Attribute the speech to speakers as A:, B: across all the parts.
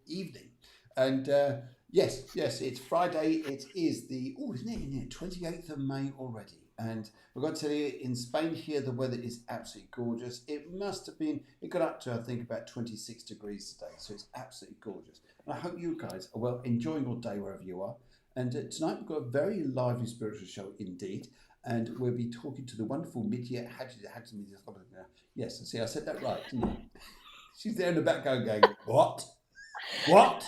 A: evening. And yes, it's Friday. It is the, isn't it? 28th of May already. And I've got to tell you, in Spain here, the weather is absolutely gorgeous. It must have been, it got up to, I think, about 26 degrees today. So it's absolutely gorgeous. And I hope you guys are, well, enjoying your day wherever you are. And tonight we've got a very lively spiritual show indeed. And we'll be talking to the wonderful Midia Hadjixenofontos. Yes, see, I said that right, didn't I? She's there in the background going, what? What?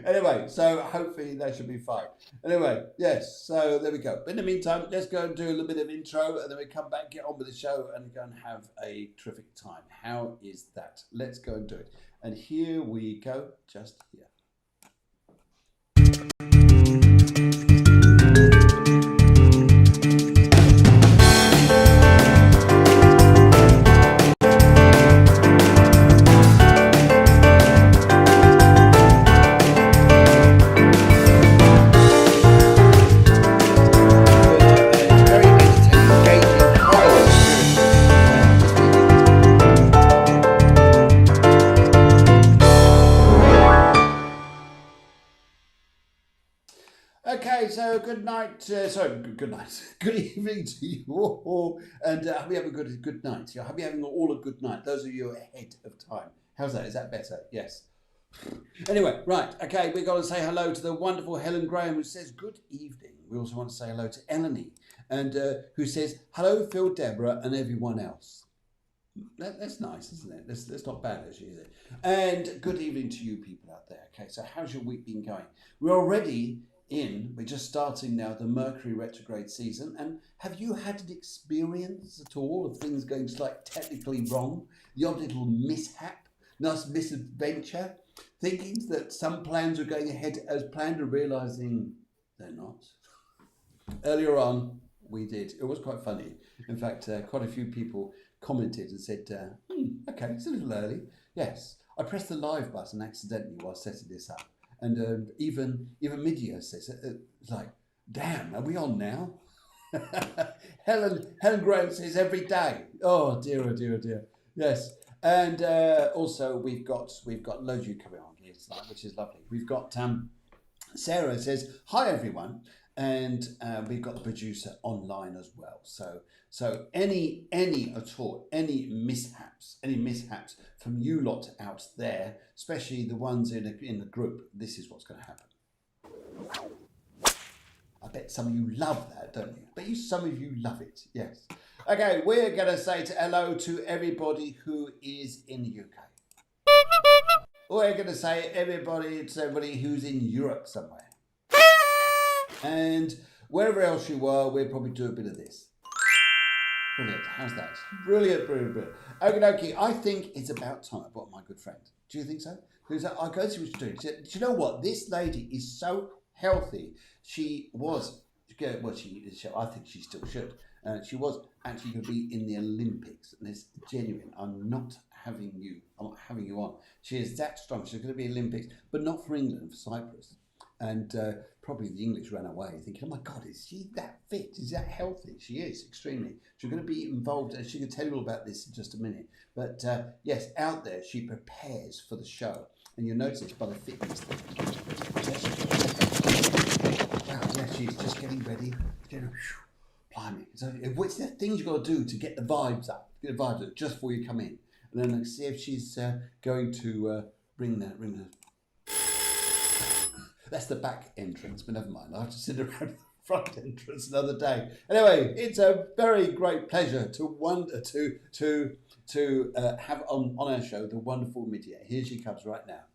A: Anyway, so hopefully that should be fine. Anyway, yes, so there we go. But in the meantime, let's go and do a little bit of intro, and then we come back, get on with the show, and go and have a terrific time. How is that? Let's go and do it. And here we go, just here. Okay, so good night. Good night. Good evening to you all, and I hope you have a good night. I hope you're having all a good night. Those of you ahead of time. How's that? Is that better? Yes. Anyway, right. Okay, we're going to say hello to the wonderful Helen Graham, who says good evening. We also want to say hello to Eleni, and who says hello, Phil, Deborah, and everyone else. That's nice, isn't it? That's not bad, actually, is it? And good evening to you people out there. Okay, so how's your week been going? We're just starting now the Mercury Retrograde season, and have you had an experience at all of things going technically wrong? The odd little mishap, nice misadventure, thinking that some plans are going ahead as planned and realising they're not. Earlier on, we did. It was quite funny. In fact, quite a few people commented and said, okay, it's a little early. Yes, I pressed the live button accidentally while setting this up. And even Midia says, like, damn, are we on now? Helen Graham says every day. Oh dear. Yes, and also we've got loads of you coming on here tonight, which is lovely. We've got Sarah says hi everyone, and we've got the producer online as well. So any mishaps from you lot out there, especially the ones in the group, this is what's going to happen. I bet some of you love that, don't you? But some of you love it, yes. Okay, we're going to say hello to everybody who is in the UK. We're going to say to everybody who's in Europe somewhere. And wherever else you are, we'll probably do a bit of this. Brilliant. How's that? Brilliant. Okie dokie. I think it's about time I brought my good friend. Do you think so? I'll go see what she's doing. Do you know what? This lady is so healthy. She was, I think she still should. She was actually going to be in the Olympics. And it's genuine. I'm not having you on. She is that strong. She's going to be Olympics, but not for England, for Cyprus. And probably the English ran away thinking, oh my God, is she that fit? Is that healthy? She is, extremely. She's going to be involved, and she can tell you all about this in just a minute. But yes, out there, she prepares for the show. And you'll notice by the fitness thing. Wow, yeah, she's just getting ready. Blimey. So what's the things you've got to do to get the vibes up? Just before you come in. And then see if she's going to ring the... That's the back entrance, but never mind. I'll have to sit around the front entrance another day. Anyway, it's a very great pleasure to have on our show the wonderful Midia. Here she comes right now.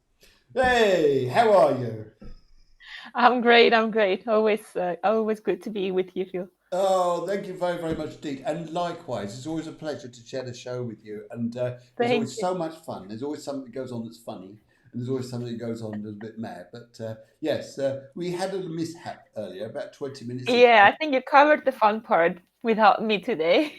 A: Hey, how are you?
B: I'm great. Always good to be with you, Phil.
A: Oh, thank you very, very much indeed. And likewise, it's always a pleasure to share the show with you. And there's always so much fun. There's always something that goes on that's funny. And there's always something that goes on that's a bit mad. But yes, we had a mishap earlier, about 20 minutes ago.
B: Yeah, I think you covered the fun part without me today.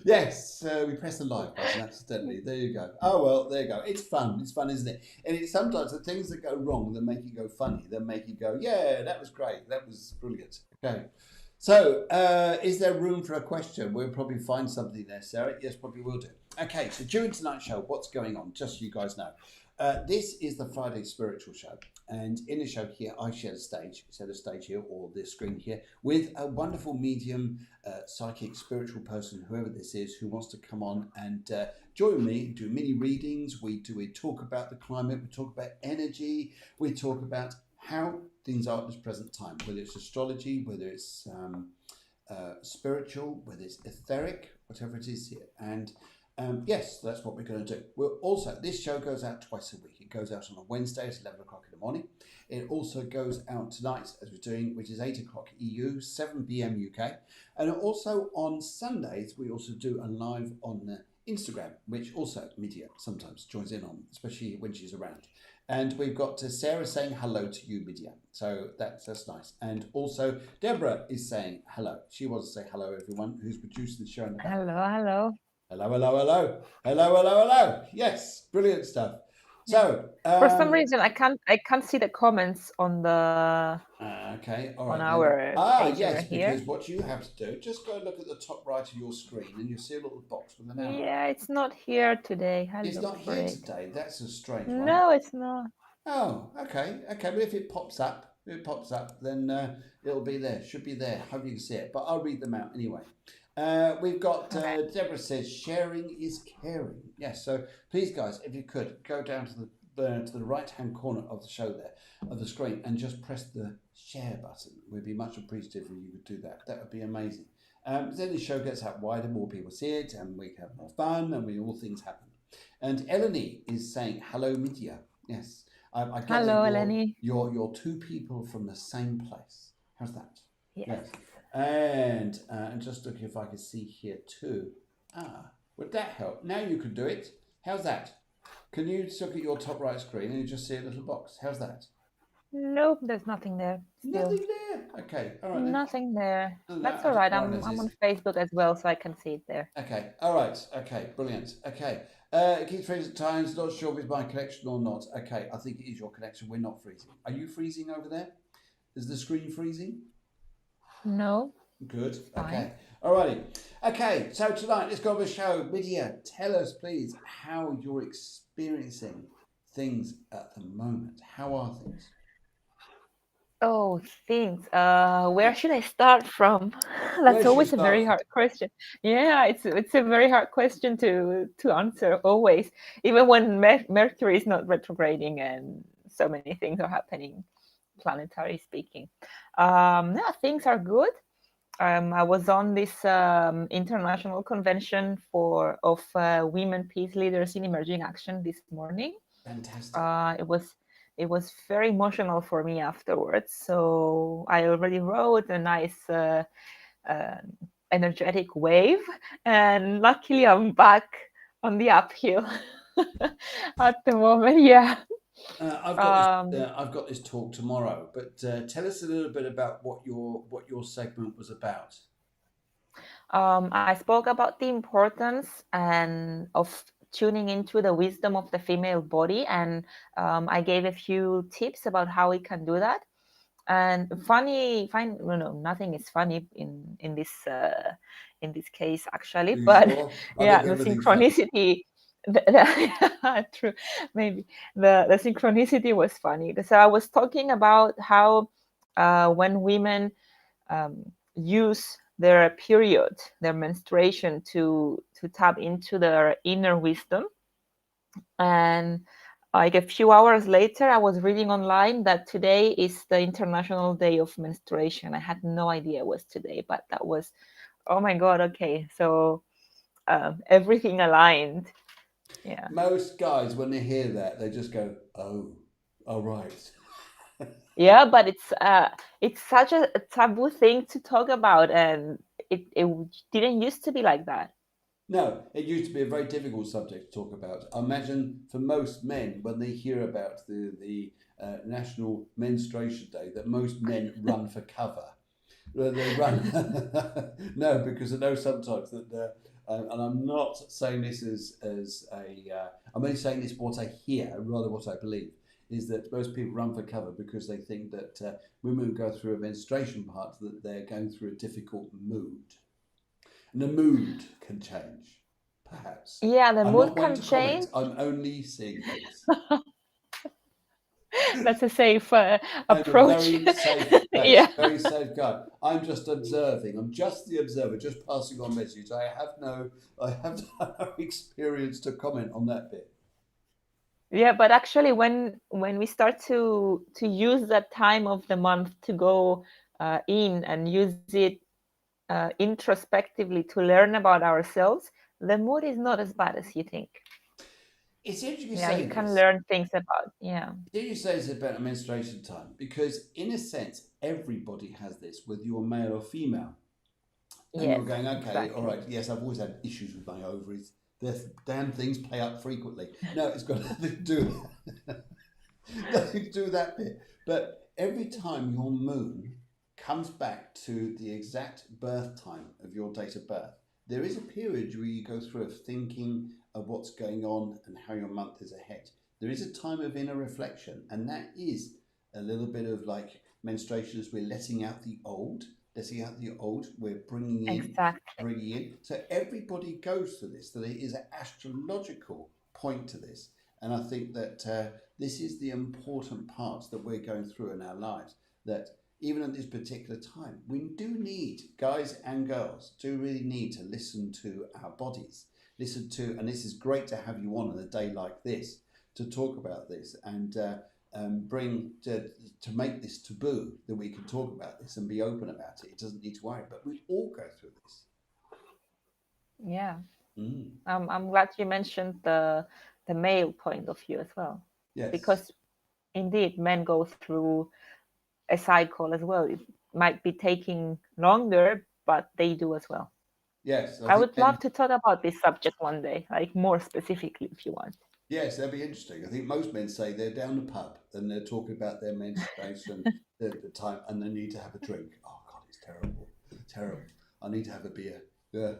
A: Yes, we pressed the live button accidentally. There you go. Oh, well, there you go. It's fun. It's fun, isn't it? And it's sometimes the things that go wrong that make it go funny, that make you go, yeah, that was great. That was brilliant. Okay. So, is there room for a question? We'll probably find something there, Sarah. Yes, probably will do. Okay, so during tonight's show, what's going on? Just so you guys know. This is the Friday Spiritual Show. And in the show here, I share the stage here, or this screen here, with a wonderful medium, psychic, spiritual person, whoever this is, who wants to come on and join me, do mini readings. We talk about the climate, we talk about energy, we talk about how things are at this present time, whether it's astrology, whether it's spiritual, whether it's etheric, whatever it is here. And yes, that's what we're going to do. We'll also, this show goes out twice a week. It goes out on a Wednesday at 11 o'clock in the morning. It also goes out tonight, as we're doing, which is 8 o'clock EU, 7 p.m. UK. And also on Sundays, we also do a live on Instagram, which also Midia sometimes joins in on, especially when she's around. And we've got Sarah saying hello to you, Midia. So that's nice. And also Deborah is saying hello. She wants to say hello, everyone who's producing the show in the back.
B: Hello.
A: Hello, hello, hello. Hello, hello, hello. Yes, brilliant stuff. So
B: for some reason I can't see the comments on the
A: okay, all right.
B: on our page
A: yes,
B: over here.
A: because what you have to do, just go and look at the top right of your screen and you'll see a little box with an arrow.
B: Yeah, it's not here today.
A: It's not here today. That's a strange one.
B: No, it's not.
A: Oh, okay. But if it pops up, then it'll be there. Should be there. Hope you can see it. But I'll read them out anyway. We've got Deborah says sharing is caring. Yes, so please guys, if you could go down to the right hand corner of the show there, of the screen, and just press the share button. We'd be much appreciative if you could do that. That would be amazing. Then the show gets out wider, more people see it, and we have more fun, and all things happen. And Eleni is saying hello, Midia. Yes, I gather
B: hello, Eleni.
A: You're two people from the same place. How's that?
B: Yes.
A: And just looking if I can see here too. Would that help? Now you can do it. How's that? Can you look at your top right screen and you just see a little box? How's that?
B: Nope, there's nothing there. Still.
A: Nothing there. Okay, all right.
B: Nothing there. That's all right. I'm on Facebook as well, so I can see it there.
A: Okay, all right. Okay, brilliant. Okay. It keeps freezing at times. Not sure if it's my connection or not. Okay, I think it is your connection. We're not freezing. Are you freezing over there? Is the screen freezing?
B: No.
A: Good.
B: Fine.
A: Okay. Alrighty. Okay. So tonight, let's go over the show. Midia, tell us, please, how you're experiencing things at the moment. How are things?
B: Oh, things. Where should I start from? That's always a very hard question. Yeah, it's a very hard question to answer always, even when Mercury is not retrograding and so many things are happening, planetary speaking. Yeah, things are good. I was on this international convention of women peace leaders in emerging action this morning.
A: Fantastic.
B: It was very emotional for me afterwards. So I already wrote a nice energetic wave, and luckily I'm back on the uphill at the moment. Yeah.
A: I've got this talk tomorrow, but tell us a little bit about what your segment was about.
B: I spoke about the importance of tuning into the wisdom of the female body, and I gave a few tips about how we can do that. And nothing is funny in this case actually, but yeah, the synchronicity. True, maybe the synchronicity was funny. So I was talking about how when women use their period, their menstruation to tap into their inner wisdom, and like a few hours later, I was reading online that today is the International Day of Menstruation. I had no idea it was today, but that was, oh my God, okay. So everything aligned. Yeah.
A: Most guys, when they hear that, they just go, "Oh, all right."
B: Yeah, but it's such a taboo thing to talk about, and it didn't used to be like that.
A: No, it used to be a very difficult subject to talk about. I imagine for most men, when they hear about the National Menstruation Day, that most men run for cover. They run. No, because I know sometimes that, and I'm not saying this as a. I'm only saying this what I hear, rather what I believe, is that most people run for cover because they think that women who go through a menstruation part, that they're going through a difficult mood. And the mood can change. Perhaps.
B: Yeah, the
A: I'm
B: mood
A: not one
B: can
A: to comment.
B: change.
A: I'm only seeing things.
B: That's a safe
A: And a
B: approach.
A: very safe place,
B: Yeah.
A: very safe guy. I'm just observing. I'm just the observer, just passing on message. I have no experience to comment on that bit.
B: Yeah, but actually, when we start to use that time of the month to go in and use it introspectively to learn about ourselves, the mood is not as bad as you think.
A: It's interesting you
B: Yeah, you
A: say
B: can
A: this.
B: learn things about. Yeah.
A: Did you say it's about menstruation time? Because in a sense, everybody has this, whether you're male or female. And
B: Yes,
A: you're going, okay, all
B: exactly.
A: right, yes, I've always had issues with my ovaries. The damn things play up frequently. No, it's got nothing to do nothing to do with that bit. But every time your moon comes back to the exact birth time of your date of birth, there is a period where you go through of thinking of what's going on and how your month is ahead. There is a time of inner reflection, and that is a little bit of like menstruation as we're letting out the old, we're bringing
B: Exactly.
A: in. So everybody goes through this. So there is an astrological point to this. And I think that this is the important parts that we're going through in our lives, that even at this particular time, we do need, guys and girls, do really need to listen to our bodies. And this is great to have you on a day like this to talk about this and bring to make this taboo, that we can talk about this and be open about it. It doesn't need to worry, but we all go through this.
B: Yeah.
A: Mm.
B: I'm glad you mentioned the male point of view as well,
A: Yes.
B: because indeed men go through a cycle as well. It might be taking longer, but they do as well.
A: Yes.
B: I would love to talk about this subject one day, like more specifically if you want.
A: Yes, that'd be interesting. I think most men say they're down the pub and they're talking about their menstruation, the time, and they need to have a drink. Oh God, it's terrible, terrible. I need to have a beer. Yeah.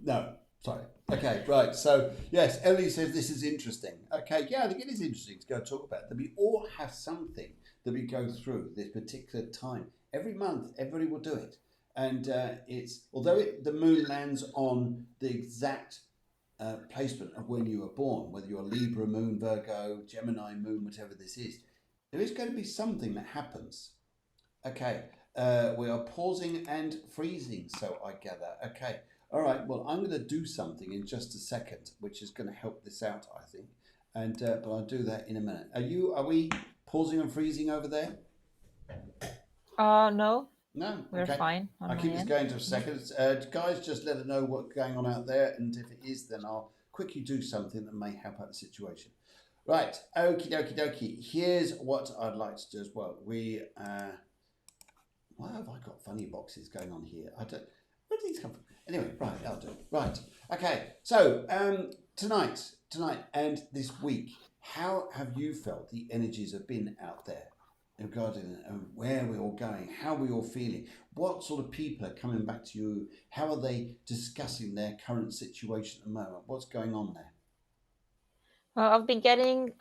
A: No, sorry. Okay, right. So yes, Ellie says this is interesting. Okay, yeah, I think it is interesting to go talk about. That we all have something that we go through this particular time. Every month, everybody will do it, and it's although the moon lands on the exact placement of when you were born, whether you're Libra moon, Virgo, Gemini moon, whatever this is, there is going to be something that happens. Okay, we are pausing and freezing, so I gather. Okay, all right, well, I'm going to do something in just a second, which is going to help this out, I think. And but I'll do that in a minute. Are we pausing and freezing over there?
B: No,
A: No,
B: we're
A: okay.
B: fine on
A: I'll
B: my
A: keep this
B: end.
A: going to a second. Guys, just let us know what's going on out there, and if it is, then I'll quickly do something that may help out the situation. Right, okie dokie dokie. Here's what I'd like to do as well. Why have I got funny boxes going on here? I don't. Where do these come from? Anyway, right, I'll do it. Right, okay. So tonight, and this week, how have you felt the energies have been out there regarding where we're all going, how we're all feeling, what sort of people are coming back to you, how are they discussing their current situation at the moment, what's going on there?
B: I've been getting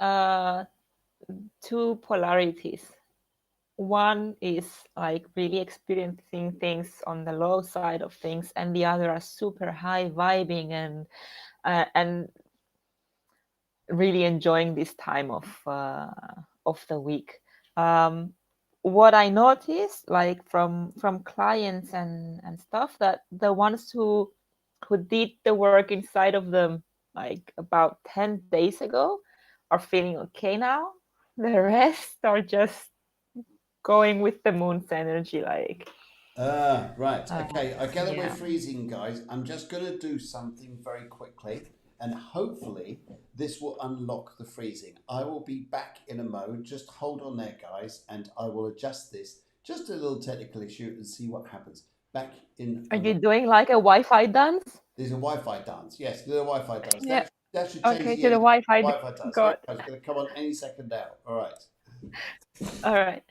B: two polarities. One is like really experiencing things on the low side of things, and the other are super high vibing and really enjoying this time of the week. What I noticed, like from clients and stuff, that the ones who did the work inside of them like about 10 days ago are feeling okay now. The rest are just going with the moon's energy, like
A: Right. Okay. I gather we're
B: yeah.
A: freezing, guys. I'm just going to do something very quickly, and hopefully this will unlock the freezing. I will be back in a mode. Just hold on there, guys, and I will adjust this. Just a little technical issue and see what happens. Back in
B: Are
A: a
B: you
A: moment.
B: doing like a Wi-Fi dance?
A: There's a Wi-Fi dance. Yes, the Wi-Fi dance.
B: Yeah.
A: That should change
B: Okay,
A: the
B: to the
A: energy.
B: Wi-Fi.
A: Wi-Fi dance. Here
B: God.
A: it goes. It's going to come on any second now. All right.
B: All right.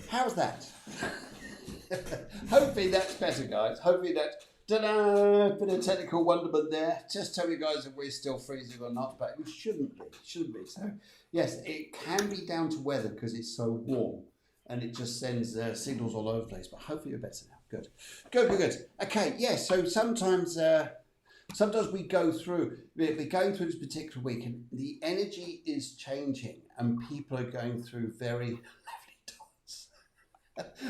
A: How's that? Hopefully that's better, guys. Hopefully that's ta-da, bit of technical wonderment there. Just tell me, guys, if we're still freezing or not, but we shouldn't be. Shouldn't be. So, yes, it can be down to weather because it's so warm and it just sends signals all over the place. But hopefully you're better now. Good. Good, good, good. Okay, yes, so sometimes we go through, we're going through this particular week and the energy is changing and people are going through very lovely dots.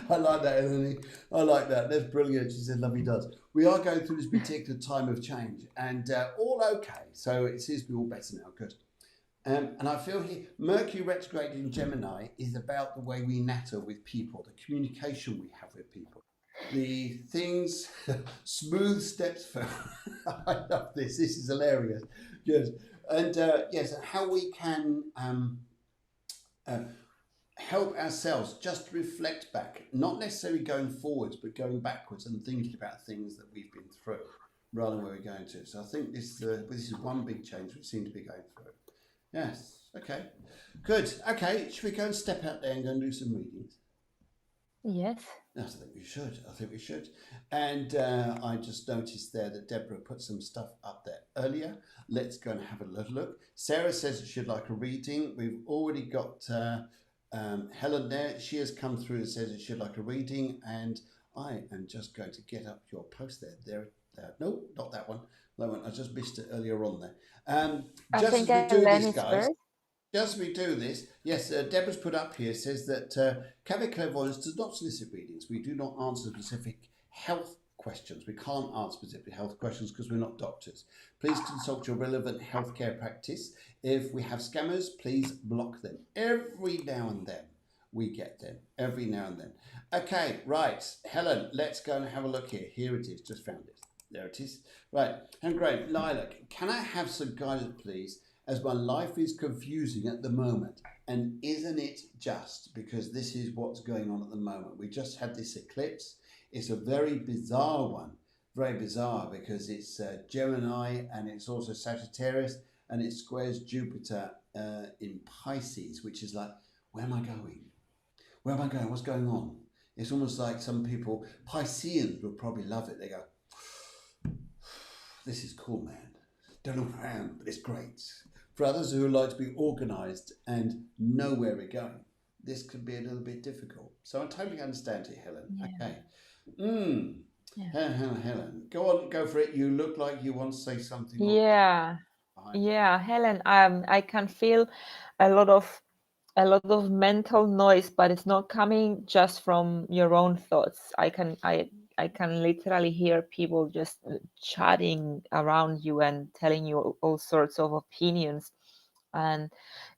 A: I like that, Eleni. I like that. That's brilliant. She said lovely dots. We are going through this particular time of change and all okay. So it seems to be all better now. Good. And I feel here, Mercury retrograde in Gemini is about the way we natter with people, the communication we have with people. The things, smooth steps for. I love this. This is hilarious. Yes, and yes, how we can help ourselves just reflect back, not necessarily going forwards, but going backwards and thinking about things that we've been through, rather than where we're going to. So I think this is one big change we seem to be going through. Yes. Okay. Good. Okay. Should we go and step out there and go and do some readings?
B: Yes.
A: I think we should. I think we should. And I just noticed there that Deborah put some stuff up there earlier. Let's go and have a little look. Sarah says that she'd like a reading. We've already got Helen there. She has come through and says that she'd like a reading. And I am just going to get up your post there. No, not that one. That one. I just missed it earlier on there. Just as we do this, guys. Just as we do this, yes, Deborah's put up here, says that Clairvoyance does not solicit readings. We do not answer specific health questions. We can't answer specific health questions because we're not doctors. Please consult your relevant healthcare practice. If we have scammers, please block them. Every now and then we get them. Every now and then. Okay, right. Helen, let's go and have a look here. Here it is. Just found it. There it is. Right. And great. Lilac, can I have some guidance, please? As my life is confusing at the moment, and isn't it just because this is what's going on at the moment? We just had this eclipse. It's a very bizarre one, very bizarre because it's Gemini and it's also Sagittarius and it squares Jupiter in Pisces, which is like, where am I going? Where am I going? What's going on? It's almost like some people, Pisceans will probably love it. They go, this is cool, man. Don't know where I am, but it's great. For others who like to be organised and know where we're going, this could be a little bit difficult. So I totally understand it, Helen. Yeah. Okay. Yeah. Helen, go on, go for it. You look like you want to say something.
B: Yeah. Yeah, Helen, I can feel a lot of mental noise, but it's not coming just from your own thoughts. I can literally hear people just chatting around you and telling you all sorts of opinions, and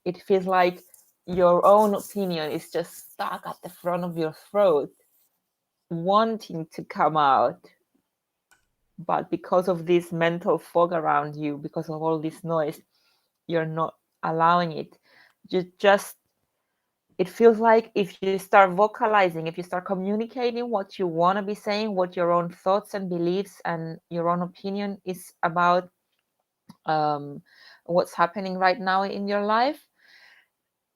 B: it feels like your own opinion is just stuck at the front of your throat, wanting to come out, but because of this mental fog around you, because of all this noise, you're not allowing it. It feels like if you start vocalizing, if you start communicating what you want to be saying, what your own thoughts and beliefs and your own opinion is about what's happening right now in your life,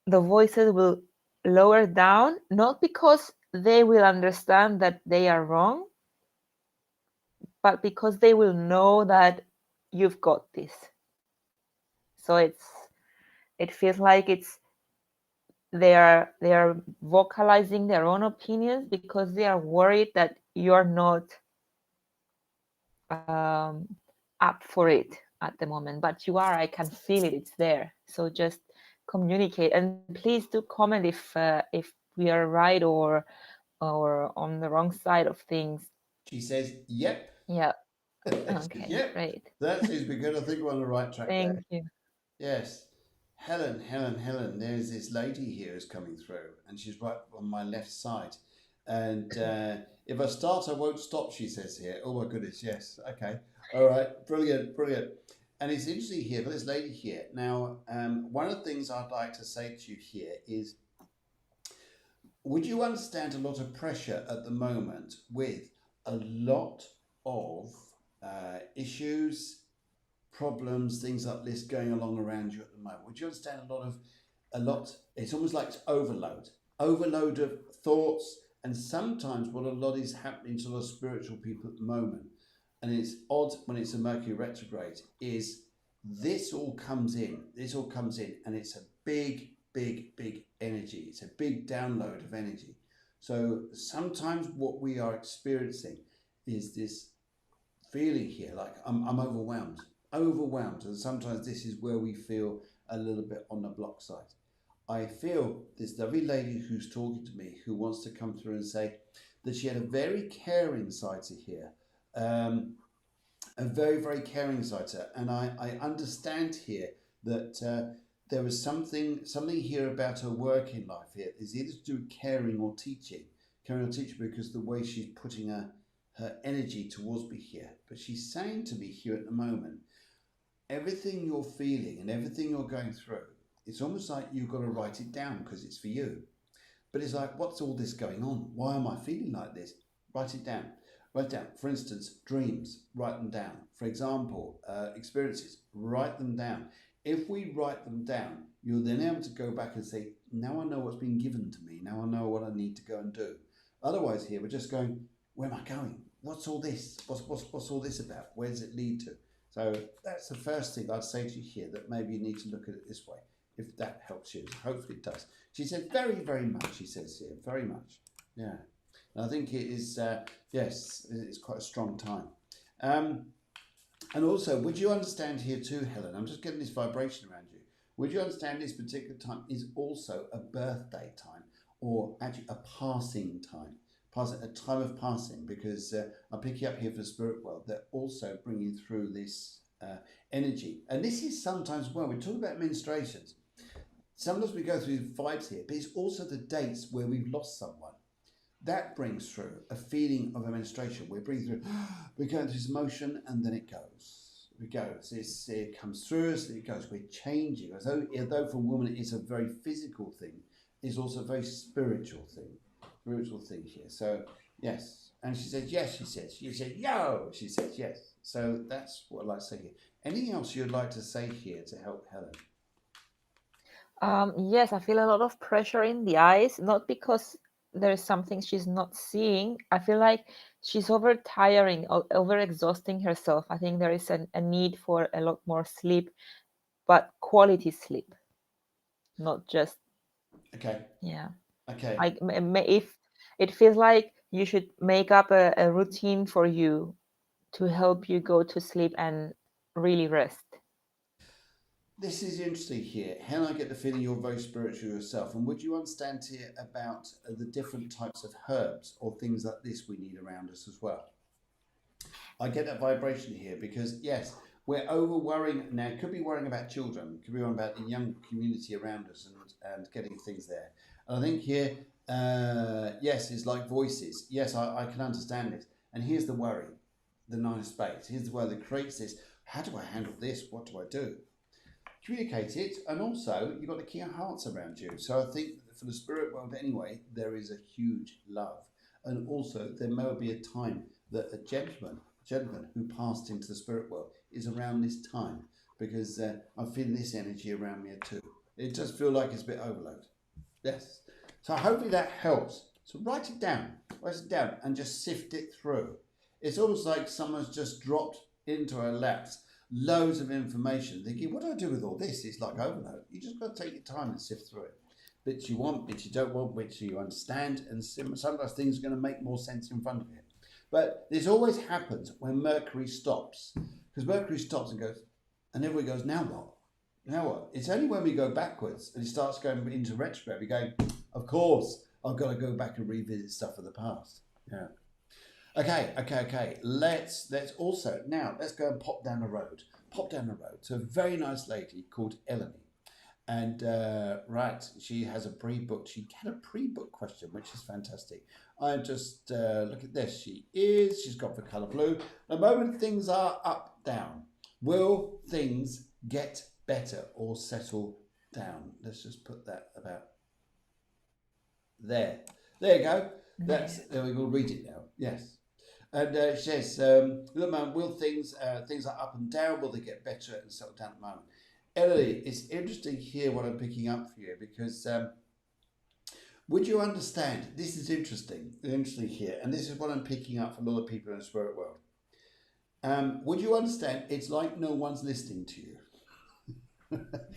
B: the voices will lower down, not because they will understand that they are wrong, but because they will know that you've got this. So it feels like they are vocalizing their own opinions because they are worried that you're not up for it at the moment, but you are. I can feel it. It's there. So just communicate, and please do comment if we are right or on the wrong side of things.
A: She says, "Yep."
B: Yeah. Okay.
A: Yep. Great. That seems to be good. I think we're on the right track.
B: Thank you.
A: Yes. Helen, there's this lady here who's coming through and she's right on my left side. And if I start, I won't stop, she says here. Oh my goodness, yes. Okay. All right. Brilliant. And it's interesting here, but this lady here. Now, one of the things I'd like to say to you here is, would you understand a lot of pressure at the moment with a lot of issues, problems, things like this going along around you at the moment? Would you understand a lot? It's almost like it's overload of thoughts, and sometimes what a lot is happening to a lot of spiritual people at the moment, and it's odd when it's a Mercury retrograde, is this all comes in, and it's a big, big, big energy. It's a big download of energy. So sometimes what we are experiencing is this feeling here, like I'm overwhelmed, and sometimes this is where we feel a little bit on the block side. I feel this lovely lady who's talking to me, who wants to come through and say that she had a very caring side to here, a very, very caring side to her. And I understand here that there was something here about her working life here. It's either to do with caring or teaching, because the way she's putting her energy towards me here. But she's saying to me here at the moment, everything you're feeling and everything you're going through, it's almost like you've got to write it down because it's for you. But it's like, what's all this going on? Why am I feeling like this? Write it down. Write it down. For instance, dreams, write them down. For example, experiences, write them down. If we write them down, you're then able to go back and say, now I know what's been given to me. Now I know what I need to go and do. Otherwise here, we're just going, where am I going? What's all this? What's all this about? Where does it lead to? So that's the first thing I'd say to you here, that maybe you need to look at it this way, if that helps you. Hopefully it does. She said, very, very much, she says here, very much. Yeah. And I think it is, yes, it's quite a strong time. And also, would you understand here too, Helen, I'm just getting this vibration around you. Would you understand this particular time is also a birthday time, or actually a passing time? A time of passing, because I'm picking up here for the spirit world, they're also bringing through this energy. And this is sometimes, well, we talk about menstruations. Sometimes we go through vibes here, but it's also the dates where we've lost someone. That brings through a feeling of a menstruation. We're breathing through, we're going through this emotion, and then it goes. It comes through us, it goes. We're changing. Although for a woman it's a very physical thing, it's also a very spiritual thing here. So yes, and she said yes. She said yo. She said yes. So that's what I'd like to say here. Anything else you'd like to say here to help Helen?
B: Yes, I feel a lot of pressure in the eyes, not because there's something she's not seeing. I feel like she's over-tiring, over-exhausting herself. I think there is a need for a lot more sleep, but quality sleep, not just.
A: Okay.
B: Yeah.
A: Okay.
B: If it feels like you should make up a routine for you to help you go to sleep and really rest.
A: This is interesting here. Helen, I get the feeling you're very spiritual yourself. And would you understand here about the different types of herbs or things like this we need around us as well? I get that vibration here because, yes, we're over worrying now. It could be worrying about children, it could be worrying about the young community around us and getting things there. And I think here, yes, it's like voices. Yes, I can understand it. And here's the worry, the Nine of Spades. Here's the worry that creates this. How do I handle this? What do I do? Communicate it, and also you've got the King of Hearts around you. So I think for the spirit world anyway, there is a huge love, and also there may be a time that a gentleman who passed into the spirit world is around this time, because I'm feeling this energy around me too. It does feel like it's a bit overload. Yes. So hopefully that helps. So write it down, and just sift it through. It's almost like someone's just dropped into our laps loads of information, thinking, what do I do with all this? It's like overload. You just got to take your time and sift through it. Bits you want, bits you don't want, bits you understand, and sometimes things are going to make more sense in front of you. But this always happens when Mercury stops, because Mercury stops and goes, and everybody goes, now what? Now what? It's only when we go backwards and it starts going into retrograde, we go, of course, I've got to go back and revisit stuff of the past. Yeah. Okay. Let's also, now let's go and pop down the road. To a very nice lady called Eleni. And right, she has a pre-book. She had a pre-book question, which is fantastic. I'm just, look at this. She's got the colour blue. The moment things are up, down, will things get better or settle down? Let's just put that about there. There you go. There we go. Read it now. Yes. And she says, look, man, will things are up and down? Will they get better and settle down at the moment? Ellie, it's interesting here what I'm picking up for you, because Would you understand? This is interesting here, and this is what I'm picking up from a lot of people in the spirit world. Would you understand? It's like no one's listening to you.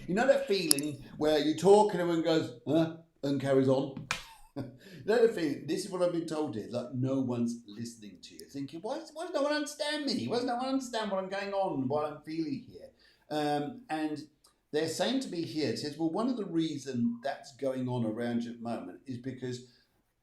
A: You know that feeling where you talk and everyone goes, huh, and carries on? You know that feeling? This is what I've been told here. Like no one's listening to you. Thinking, why does no one understand me? Why does no one understand what I'm going on, what I'm feeling here? And they're saying to me here, it says, well, one of the reasons that's going on around you at the moment is because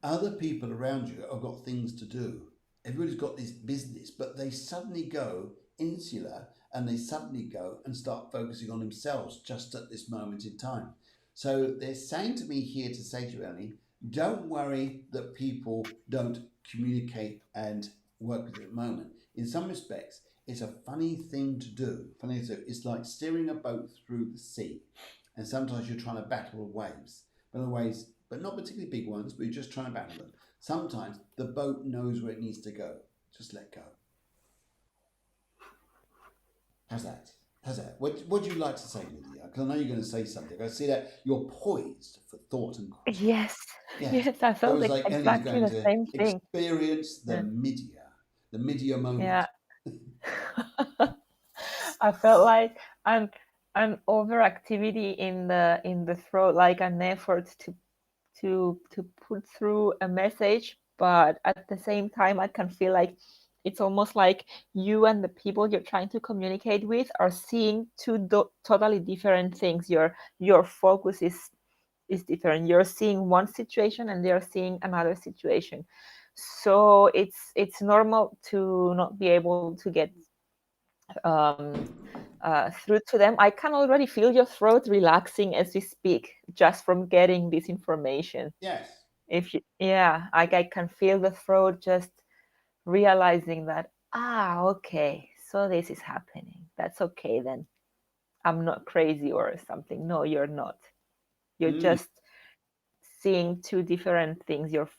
A: other people around you have got things to do. Everybody's got this business, but they suddenly go insular and they suddenly go and start focusing on themselves just at this moment in time. So they're saying to me here to say to you, Ellie, don't worry that people don't communicate and work with you at the moment. In some respects, it's a funny thing to do. It's like steering a boat through the sea. And sometimes you're trying to battle waves. But not particularly big ones, but you're just trying to battle them. Sometimes the boat knows where it needs to go. Just let go. How's that? What would you like to say, Midia? Because I know you're going to say something. I see that you're poised for thought and question.
B: Yes, yes, I
A: It
B: felt
A: was like Ellie's
B: exactly
A: going
B: the
A: to
B: same thing.
A: experience the Midia moment.
B: Yeah. I felt like an overactivity in the throat, like an effort to put through a message, but at the same time I can feel like it's almost like you and the people you're trying to communicate with are seeing two totally different things. Your focus is different. You're seeing one situation and they're seeing another situation. So it's normal to not be able to get through to them. I can already feel your throat relaxing as we speak, just from getting this information.
A: Yes.
B: I can feel the throat just realizing that, okay, so this is happening. That's okay then. I'm not crazy or something. No, you're not. You're just seeing two different things. Your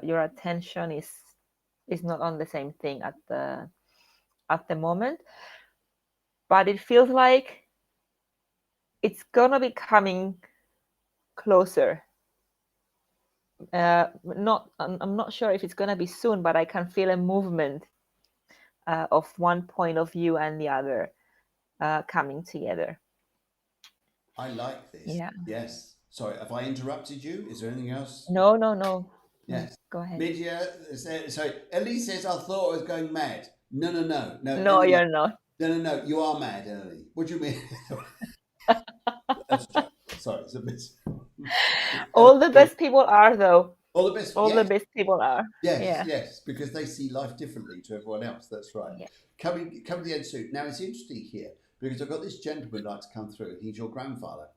B: attention is not on the same thing at the moment, but it feels like it's gonna be coming closer. I'm not sure if it's gonna be soon, but I can feel a movement of one point of view and the other coming together.
A: I like this.
B: Yeah.
A: Yes. Sorry, have I interrupted you? Is there anything else?
B: No.
A: Yes.
B: Go ahead.
A: Midia, sorry, Ellie says I thought I was going mad. No.
B: No, you're not.
A: No. You are mad, Ellie. What do you mean? That's a joke. Sorry, it's a bit.
B: All the best people are, though.
A: All the best.
B: All
A: Yes.
B: the best people are.
A: Yes, because they see life differently to everyone else. That's right.
B: Yeah.
A: Coming to the end soon. Now it's interesting here because I've got this gentleman who'd like to come through. He's your grandfather,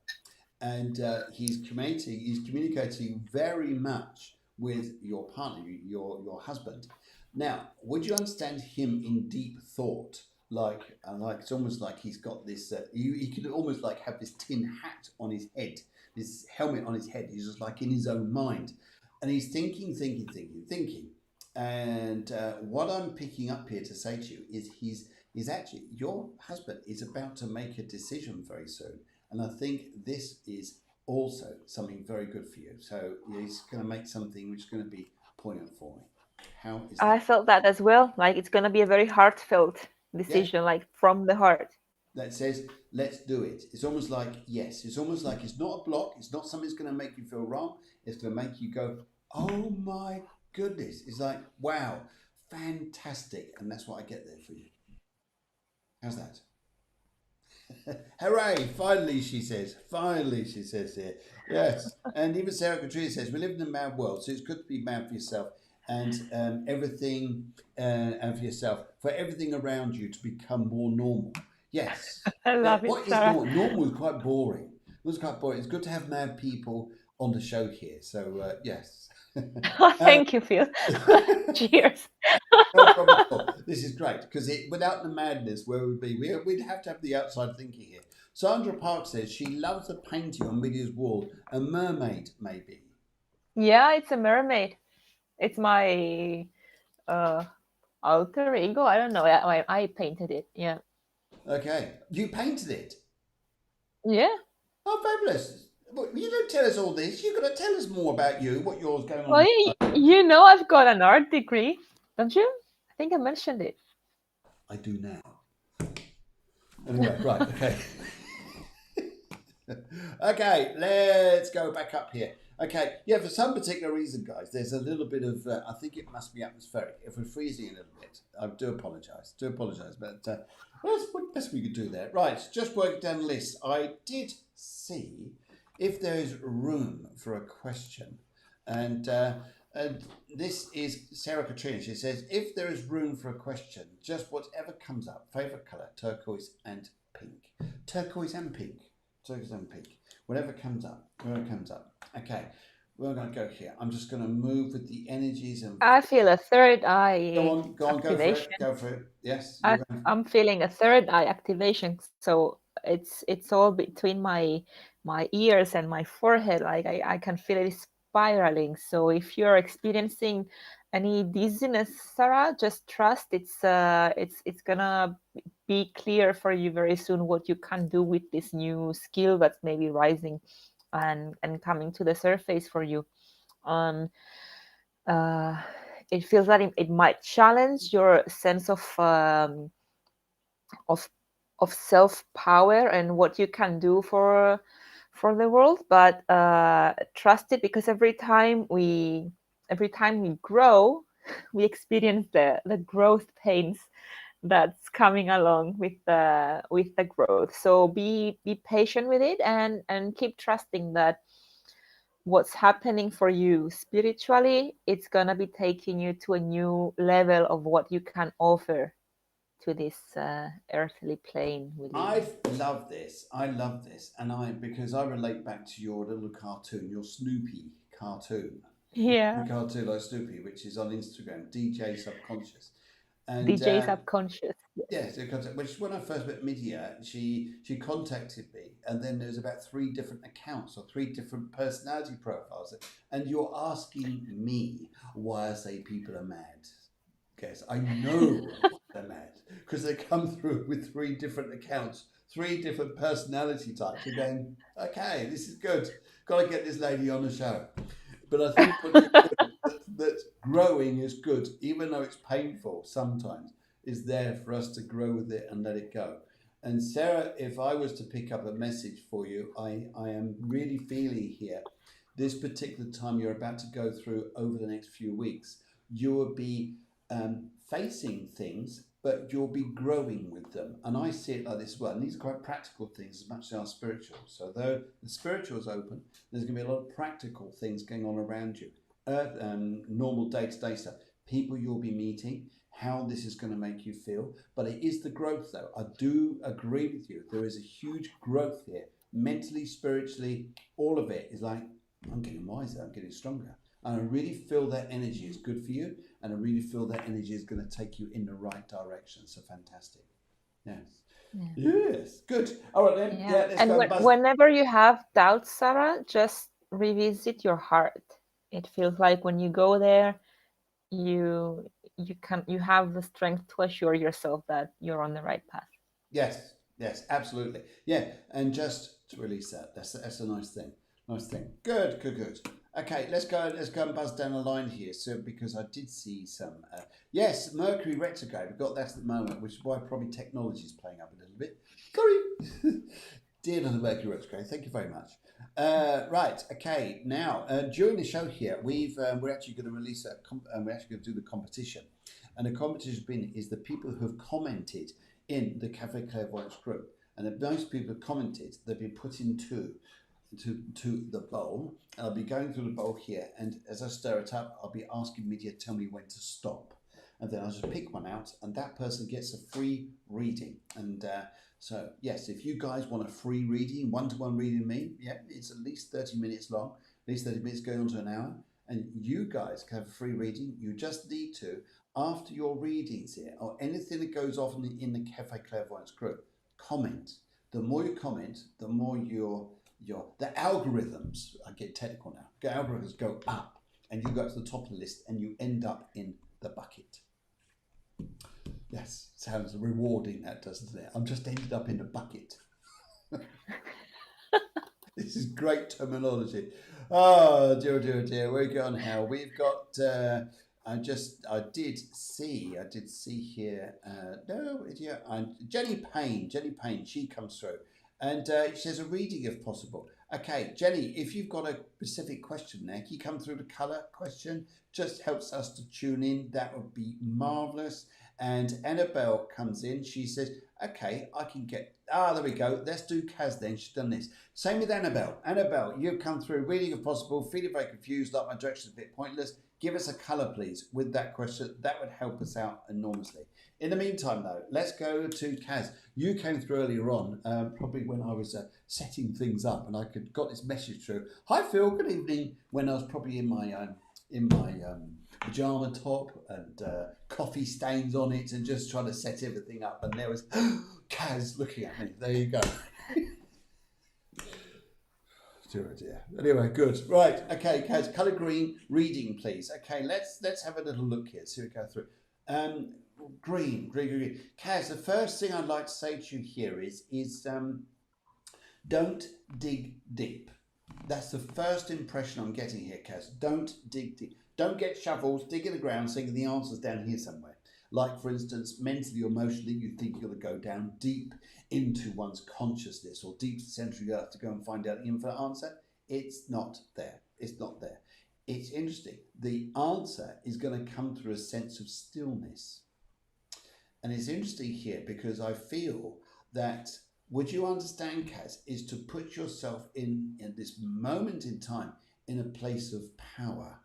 A: and he's communicating very much with your partner, your husband. Now, would you understand him in deep thought? Like it's almost like he's got this. He could almost like have this tin hat on his head, this helmet on his head. He's just like in his own mind, and he's thinking. And what I'm picking up here to say to you is he's actually, your husband is about to make a decision very soon, and I think this is also something very good for you. So he's going to make something which is going to be poignant for me. How is that?
B: I felt that as well. Like it's gonna be a very heartfelt decision, like from the heart.
A: That says, let's do it. It's almost like, yes, it's almost like it's not a block. It's not something that's going to make you feel wrong. It's going to make you go, oh my goodness. It's like, wow, fantastic. And that's what I get there for you. How's that? Hooray, finally, she says. Finally, she says here. Yes. And even Sarah Katrina says, we live in a mad world, so it's good to be mad for yourself and everything, and for yourself, for everything around you to become more normal. Yes.
B: I love it,
A: What is
B: Sarah.
A: normal? Normal is quite boring. It's good to have mad people on the show here. So, yes.
B: Thank you, Phil. Cheers.
A: No problem at all. This is great because without the madness, where would we be? We'd have to have the outside thinking here. Sandra Park says she loves the painting on Midia's wall. A mermaid, maybe.
B: Yeah, it's a mermaid. It's my alter ego. I don't know. I painted it. Yeah.
A: Okay, you painted it.
B: Yeah.
A: Oh, fabulous! Well, you don't tell us all this. You've got to tell us more about you, what yours going on.
B: Well, you know I've got an art degree, don't you? I think I mentioned it.
A: I do now. Anyway, right, okay. Okay, let's go back up here. Okay, yeah, for some particular reason, guys, there's a little bit of, I think it must be atmospheric. If we're freezing a little bit, I do apologise, but that's what best we could do there. Right, just working down the list. I did see if there is room for a question, and this is Sarah Katrina. She says, if there is room for a question, just whatever comes up. Favourite colour, turquoise and pink. Turquoise and pink. Turquoise and pink. Whatever comes up. Okay, we're going to go here. I'm just going to move with the energies and.
B: I feel a third eye
A: Go on,
B: activation.
A: go for it. Yes,
B: I'm feeling a third eye activation. So it's all between my ears and my forehead. Like I can feel it spiraling. So if you're experiencing any dizziness, Sarah, just trust it's gonna be clear for you very soon what you can do with this new skill that's maybe rising and coming to the surface for you. Um, it feels that it might challenge your sense of self power and what you can do for the world, but trust it, because every time we grow, we experience the growth pains that's coming along with the growth. So be patient with it and keep trusting that what's happening for you spiritually, it's going to be taking you to a new level of what you can offer to this earthly plane.
A: I love this. And because I relate back to your little cartoon, your Snoopy cartoon.
B: Yeah.
A: The cartoon like Snoopy, which is on Instagram, DJ Subconscious. And
B: DJ Subconscious.
A: yes, which when I first met Midia, she contacted me, and then there's about 3 different accounts or 3 different personality profiles, and you're asking me why I say people are mad. Guess I know they're mad because they come through with 3 different accounts, 3 different personality types. You're going, okay, this is good. Got to get this lady on the show. But I think what you're doing, that growing is good, even though it's painful sometimes, is there for us to grow with it and let it go. And Sarah, if I was to pick up a message for you, I am really feeling here, this particular time you're about to go through over the next few weeks, you will be facing things, but you'll be growing with them. And I see it like this as well. And these are quite practical things as much as they are spiritual. So though the spiritual is open, there's going to be a lot of practical things going on around you. Normal day-to-day stuff. People you'll be meeting, how this is going to make you feel. But it is the growth, though. I do agree with you. There is a huge growth here. Mentally, spiritually, all of it is like, I'm getting wiser, I'm getting stronger. And I really feel that energy is good for you. And I really feel that energy is going to take you in the right direction. So fantastic. Yes. Yeah. Yes. Good. All right then.
B: Yeah.
A: Let's
B: and
A: go.
B: Whenever you have doubts, Sarah, just revisit your heart. It feels like when you go there, you have the strength to assure yourself that you're on the right path.
A: Yes. Yes. Absolutely. Yeah. And just to release that. That's a nice thing. Nice thing. Good. Good. Good. Okay, let's go and buzz down the line here. So, because I did see some, yes, Mercury retrograde. We've got that at the moment, which is why probably technology is playing up a little bit. Sorry, dear little Mercury retrograde. Thank you very much. Right, okay. Now, during the show here, we're actually going to release we're actually going to do the competition, and the competition is the people who have commented in the Cafe Clairvoyance group, and if those people have commented, they've been put into to the bowl. I'll be going through the bowl here, and as I stir it up, I'll be asking Midia to tell me when to stop, and then I'll just pick one out, and that person gets a free reading. And so yes, if you guys want a free reading, one-to-one reading with me, yeah, it's at least 30 minutes long, at least 30 minutes going on to an hour, and you guys can have a free reading. You just need to, after your readings here, or anything that goes off in the Cafe Clairvoyance group, comment. The more you comment, the more the algorithms, I get technical now, the algorithms go up, and you go to the top of the list and you end up in the bucket. Yes, sounds rewarding, that, doesn't it? I'm just ended up in the bucket. This is great terminology. Oh dear, dear, dear. We're going hell. We've got. I did see here. No, yeah. Jenny Payne. Jenny Payne. She comes through, and she has a reading if possible. Okay, Jenny, if you've got a specific question there, can you come through the colour question? Just helps us to tune in. That would be marvellous. And Annabelle comes in. She says, okay, I can get. Ah, there we go. Let's do Kaz then. She's done this. Same with Annabelle. Annabelle, you've come through reading if possible, feeling very confused, like my direction's a bit pointless. Give us a colour, please, with that question. That would help us out enormously. In the meantime, though, let's go to Kaz. You came through earlier on, probably when I was setting things up, and I got this message through. Hi, Phil. Good evening. When I was probably in my pajama top and coffee stains on it, and just trying to set everything up, and there was Kaz looking at me. There you go. Dear, dear. Anyway, good. Right. Okay, Kaz, colour green reading, please. Okay, let's have a little look here. See what we go through. Green. Kaz, the first thing I'd like to say to you here is don't dig deep. That's the first impression I'm getting here, Kaz. Don't dig deep. Don't get shovels, dig in the ground, thinking the answer's down here somewhere. Like, for instance, mentally or emotionally, you think you're going to go down deep into one's consciousness or deep to the centre of the earth to go and find out the infinite answer. It's not there. It's not there. It's interesting. The answer is going to come through a sense of stillness. And it's interesting here because I feel that, would you understand, Kaz, is to put yourself in this moment in time in a place of power.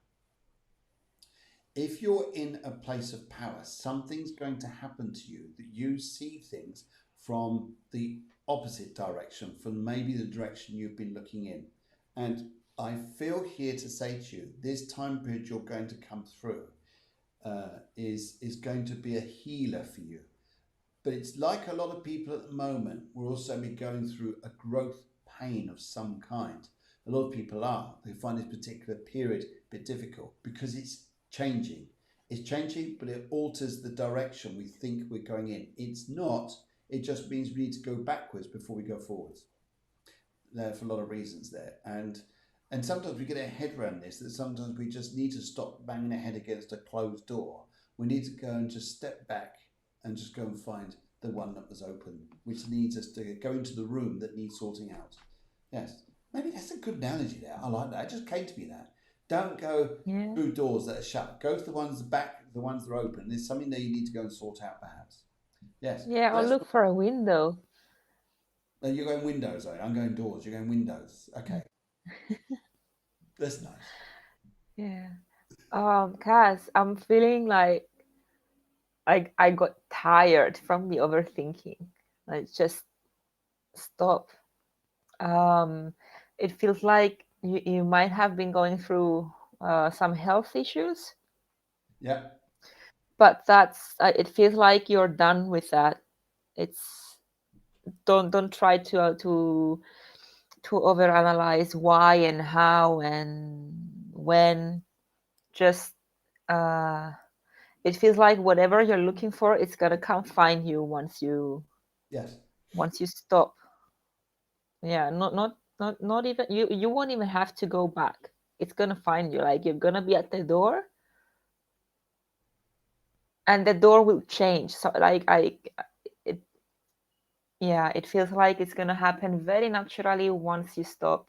A: If you're in a place of power, something's going to happen to you that you see things from the opposite direction, from maybe the direction you've been looking in. And I feel here to say to you, this time period you're going to come through is going to be a healer for you. But it's like a lot of people at the moment will also be going through a growth pain of some kind. A lot of people are. They find this particular period a bit difficult because it's changing. It's changing, but it alters the direction we think we're going in. It's not. It just means we need to go backwards before we go forwards. There for a lot of reasons there. And sometimes we get our head around this, that sometimes we just need to stop banging our head against a closed door. We need to go and just step back and just go and find the one that was open, which needs us to go into the room that needs sorting out. Yes, maybe that's a good analogy there. I like that. It just came to me that. Don't go through doors that are shut. Go to the ones back, the ones that are open. There's something that you need to go and sort out, perhaps. Yes.
B: Yeah, or look for a window.
A: You're going windows, though. I'm going doors. You're going windows. Okay. That's nice.
B: Yeah. Cass, I'm feeling like I got tired from the overthinking. Like, just stop. It feels like you might have been going through some health issues.
A: Yeah.
B: But that's it feels like you're done with that. It's don't try to overanalyze why and how and when. Just it feels like whatever you're looking for, it's gonna come find you once you stop. Yeah, not even you won't even have to go back. It's gonna find you. Like, you're gonna be at the door and the door will change. So like it feels like it's gonna happen very naturally once you stop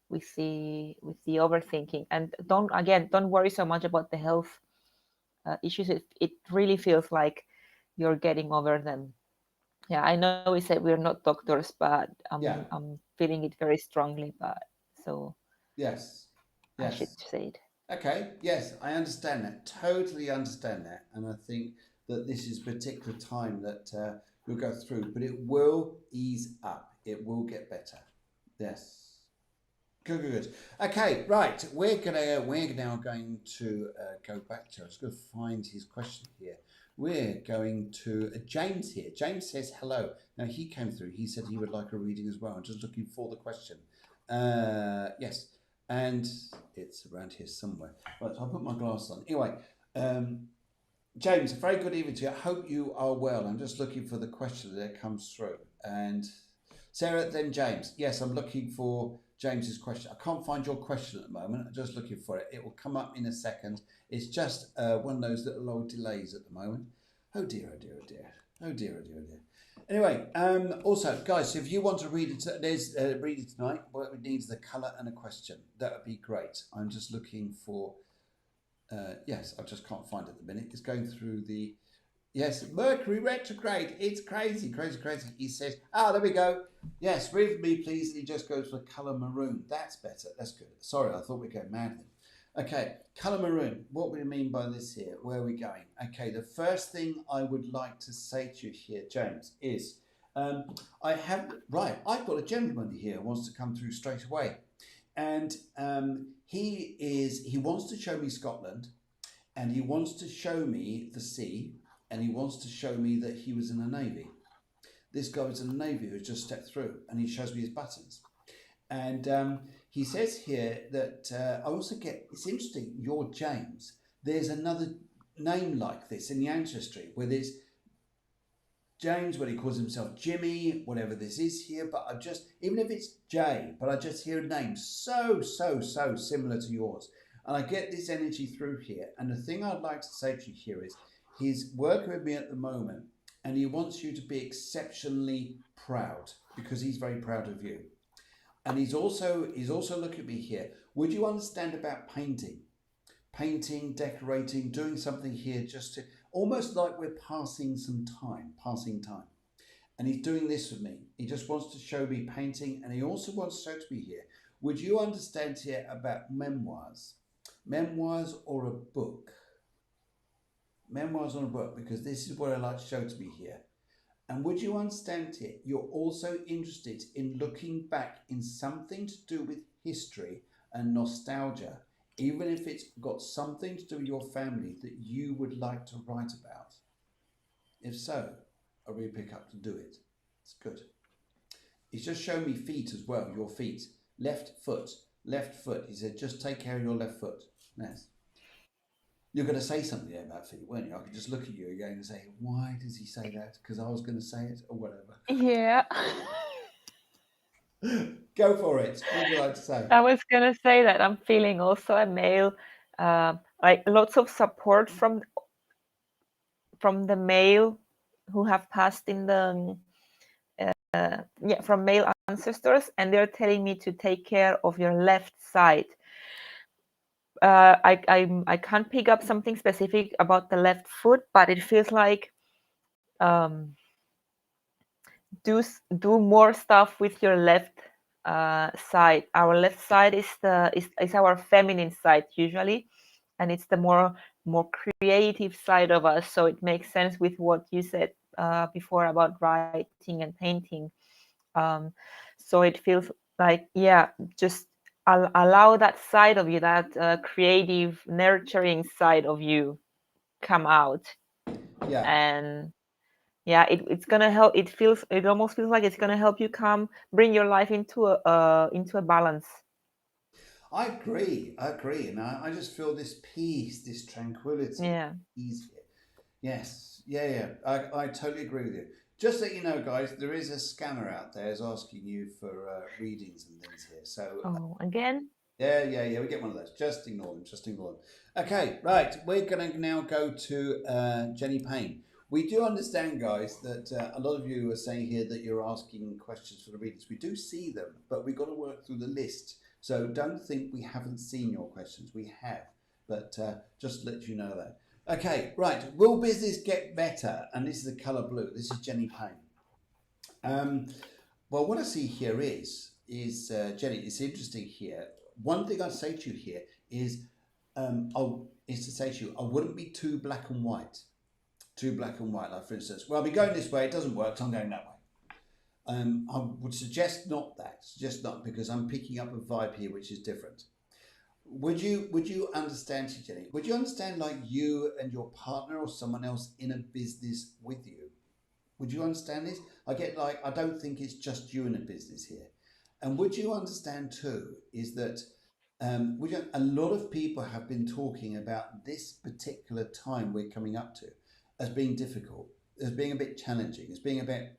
B: with the overthinking. And don't worry so much about the health issues. It really feels like you're getting over them. Yeah, I know we said we're not doctors, but I'm feeling it very strongly. But so
A: yes,
B: I should say it.
A: Okay, yes, I understand that. Totally understand that. And I think that this is a particular time that you'll go through, but it will ease up. It will get better. Yes. Good. Okay, right. We're now going to go back to. I was going to find his question here. We're going to James here. James says hello. Now he came through. He said he would like a reading as well. I'm just looking for the question. Yes. And it's around here somewhere. Right, so I'll put my glasses on. Anyway, James, a very good evening to you. I hope you are well. I'm just looking for the question that comes through. And Sarah, then James. Yes, I'm looking for James's question. I can't find your question at the moment. I'm just looking for it. It will come up in a second. It's just one of those little old delays at the moment. Oh dear, oh dear, oh dear. Oh dear, oh dear, oh dear. Anyway, also, guys, if you want to read it, read it tonight, what it needs the colour and a question. That would be great. I'm just looking for, yes, I just can't find it at the minute. It's going through the, yes, Mercury retrograde. It's crazy, crazy, crazy. He says, there we go. Yes, read for me, please. And he just goes for colour maroon. That's better. That's good. Sorry, I thought we'd go mad then. Okay, colour maroon. What do we mean by this here? Where are we going? Okay, the first thing I would like to say to you here, James, is I've got a gentleman here who wants to come through straight away. And he wants to show me Scotland, and he wants to show me the sea, and he wants to show me that he was in the Navy. This guy was in the Navy who just stepped through, and he shows me his buttons. And he says here that I also get, it's interesting, you're James. There's another name like this in the ancestry where there's James, when he calls himself Jimmy, whatever this is here, but I just, even if it's Jay, but I just hear a name so similar to yours. And I get this energy through here. And the thing I'd like to say to you here is he's working with me at the moment, and he wants you to be exceptionally proud because he's very proud of you. And he's also looking at me here. Would you understand about painting? Painting, decorating, doing something here just to, almost like we're passing time. And he's doing this with me. He just wants to show me painting, and he also wants to show to me here, would you understand here about memoirs? Memoirs or a book? Memoirs or a book, because this is what I like to show to me here. And would you understand here, you're also interested in looking back in something to do with history and nostalgia, even if it's got something to do with your family that you would like to write about. If so, I really pick up to do it. It's good. He's just shown me feet as well, your feet. Left foot. He said, just take care of your left foot. Yes. You're going to say something there about feet, weren't you? I could just look at you again and say, why does he say that? Because I was going to say it or whatever.
B: Yeah.
A: Go for it. What would you like to say?
B: I was going to say that I'm feeling also a male, like lots of support from the male who have passed in the, from male ancestors, and they're telling me to take care of your left side. I can't pick up something specific about the left foot, but it feels like do more stuff with your left side. Our left side is our feminine side usually, and it's the more creative side of us. So it makes sense with what you said before about writing and painting. So it feels like, just allow that side of you, that creative, nurturing side of you, come out.
A: Yeah.
B: And it's gonna help. It almost feels like it's gonna help you bring your life into a balance.
A: I agree, and I just feel this peace, this tranquility, ease here. Yes, I totally agree with you. Just so you know, guys, there is a scammer out there who's asking you for readings and things here. So
B: again?
A: Yeah, we get one of those. Just ignore them. Okay, right. We're going to now go to Jenny Payne. We do understand, guys, that a lot of you are saying here that you're asking questions for the readings. We do see them, but we've got to work through the list. So don't think we haven't seen your questions. We have, but just to let you know that. Okay, right. Will business get better? And this is the colour blue. This is Jenny Payne. Well, what I see here is Jenny, it's interesting here. One thing I'd say to you here is to say to you, I wouldn't be too black and white. Like for instance, well, I'll be going this way, it doesn't work, so I'm going that way. I would suggest not, because I'm picking up a vibe here which is different. Would you understand, Jenny? Would you understand like you and your partner or someone else in a business with you? Would you understand this? I get like, I don't think it's just you in a business here. And would you understand too, is that a lot of people have been talking about this particular time we're coming up to as being difficult, as being a bit challenging, as being a bit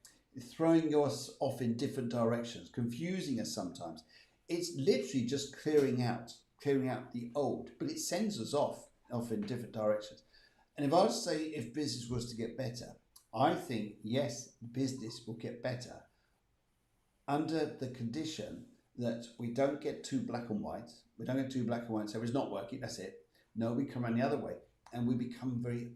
A: throwing us off in different directions, confusing us sometimes. it's literally just clearing out the old, but it sends us off in different directions. And if I was to say if business was to get better, I think yes, business will get better under the condition that we don't get too black and white. We don't get too black and white, so it's not working, that's it. No, we come around the other way and we become very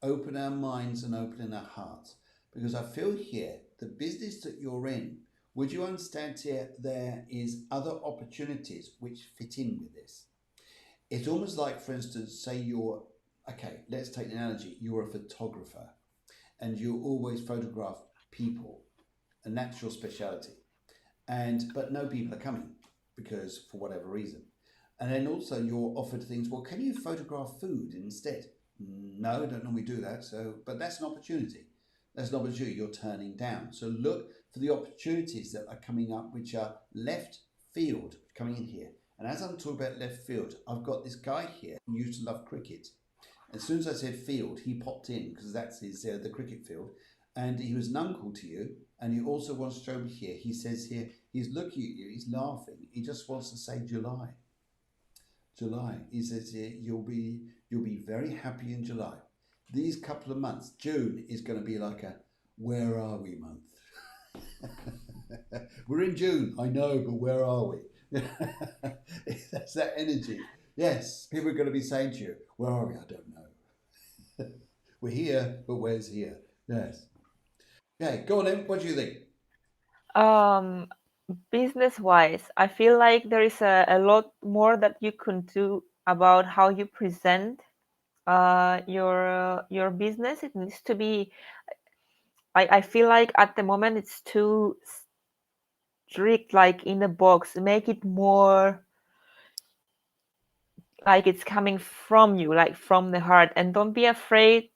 A: open our minds and open our hearts. Because I feel here, the business that you're in, would you understand here, there is other opportunities which fit in with this. It's almost like, for instance, say you're, okay, let's take the analogy, you're a photographer and you always photograph people, and that's your speciality. But no people are coming because for whatever reason. And then also you're offered things, well, can you photograph food instead? No, I don't normally do that. So, but that's an opportunity. That's an opportunity you're turning down. So look for the opportunities that are coming up, which are left field coming in here. And as I'm talking about left field, I've got this guy here who used to love cricket. As soon as I said field, he popped in because that's his the cricket field. And he was an uncle to you. And he also wants to show me here. He says here, he's looking at you, he's laughing. He just wants to say July. July. He says here, you'll be very happy in July. These couple of months, June is going to be like a where are we month. We're in June, I know, but where are we? That's that energy. Yes, people are going to be saying to you, where are we? I don't know. We're here, but where's here? Yes. Okay, go on then. What do you think?
B: Business wise, I feel like there is a lot more that you can do about how you present your business. It needs to be, I feel like at the moment it's too strict, like in the box. Make it more like it's coming from you, like from the heart, and don't be afraid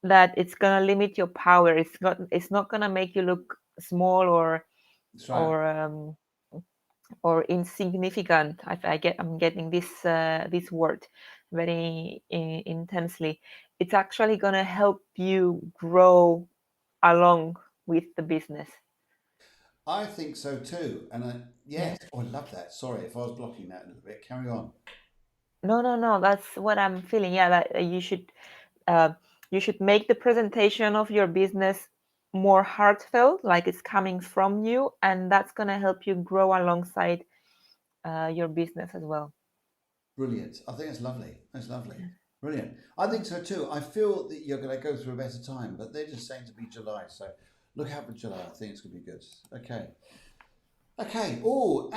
B: that it's gonna limit your power. It's not gonna make you look small or
A: That's right.
B: or um, or insignificant. I'm getting this word very intensely. It's actually gonna help you grow along with the business.
A: I think so too. And
B: Yeah.
A: yes, oh, I love that. Sorry if I was blocking that a little bit. Carry on.
B: No. That's what I'm feeling. Yeah, that uh, you should make the presentation of your business more heartfelt, like it's coming from you, and that's gonna help you grow alongside your business as well.
A: Brilliant. I think it's lovely. That's lovely. Brilliant. I think so too. I feel that you're going to go through a better time, but they're just saying to be July. So look out for July. I think it's going to be good. Okay. Okay. Oh,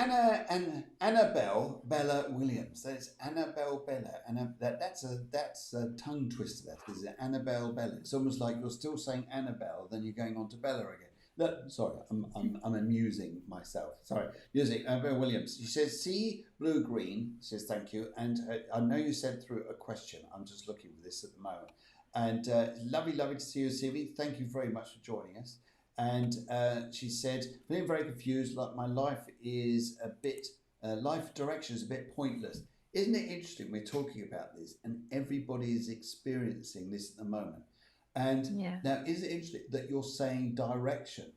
A: Annabelle Bella Williams. That's Annabelle Bella, and that's a tongue twister. That is it. Annabelle Bella. It's almost like you're still saying Annabelle, then you're going on to Bella again. No, sorry, I'm amusing myself. Sorry, music. Annabelle Williams. She says, "See blue green." She says, "Thank you." And I know you sent through a question. I'm just looking for this at the moment. And lovely to see you, Sivi. Thank you very much for joining us. And she said, feeling very confused, like my life is a bit, life direction is a bit pointless. Isn't it interesting? We're talking about this and everybody is experiencing this at the moment. And
B: Yeah.
A: now, is it interesting that you're saying direction?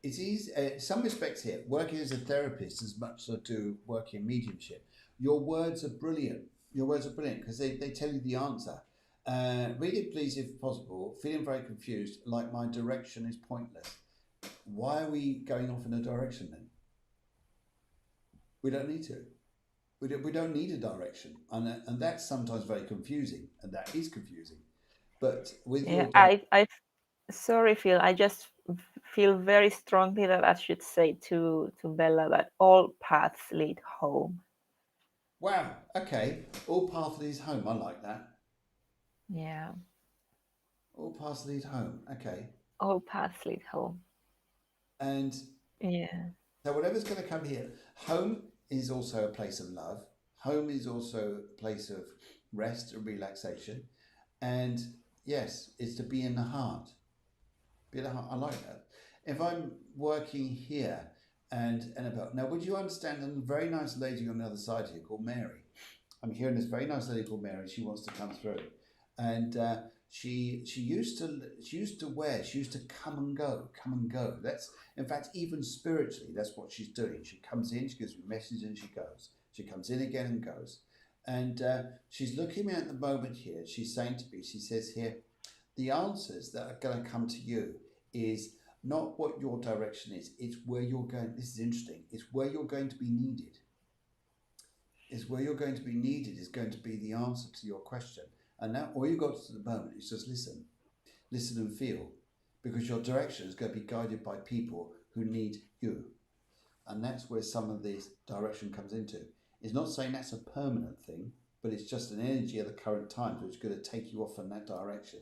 A: It's easy, in some respects here, working as a therapist as much as I do working in mediumship. Your words are brilliant. Your words are brilliant because they tell you the answer. Read it, please, if possible. Feeling very confused, like my direction is pointless. Why are we going off in a direction then? We don't need to. We don't need a direction. And that's sometimes very confusing. And that is confusing. But with
B: Yeah.
A: your
B: I sorry, Phil. I just feel very strongly that I should say to Bella that all paths lead home.
A: wow, okay. All paths lead home. I like that.
B: Yeah.
A: All paths lead home. Okay.
B: All paths lead home.
A: And
B: Yeah.
A: so whatever's going to come here, home is also a place of love. Home is also a place of rest and relaxation. And yes, it's to be in the heart. Be in the heart. I like that. If I'm working here and about now, would you understand? And a very nice lady on the other side here called Mary. I'm hearing this very nice lady called Mary. She wants to come through, and she used to come and go. That's, in fact, even spiritually, that's what she's doing. She comes in, she gives me a message, and she goes. She comes in again and goes. And she's looking at the moment here. She's saying to me, she says here, the answers that are going to come to you is not what your direction is. It's where you're going. This is interesting. It's where you're going to be needed. Is where you're going to be needed is going to be the answer to your question. And now all you've got to do at the moment is just listen and feel, because your direction is going to be guided by people who need you. And that's where some of this direction comes into. It's not saying that's a permanent thing, but it's just an energy of the current times which is going to take you off in that direction.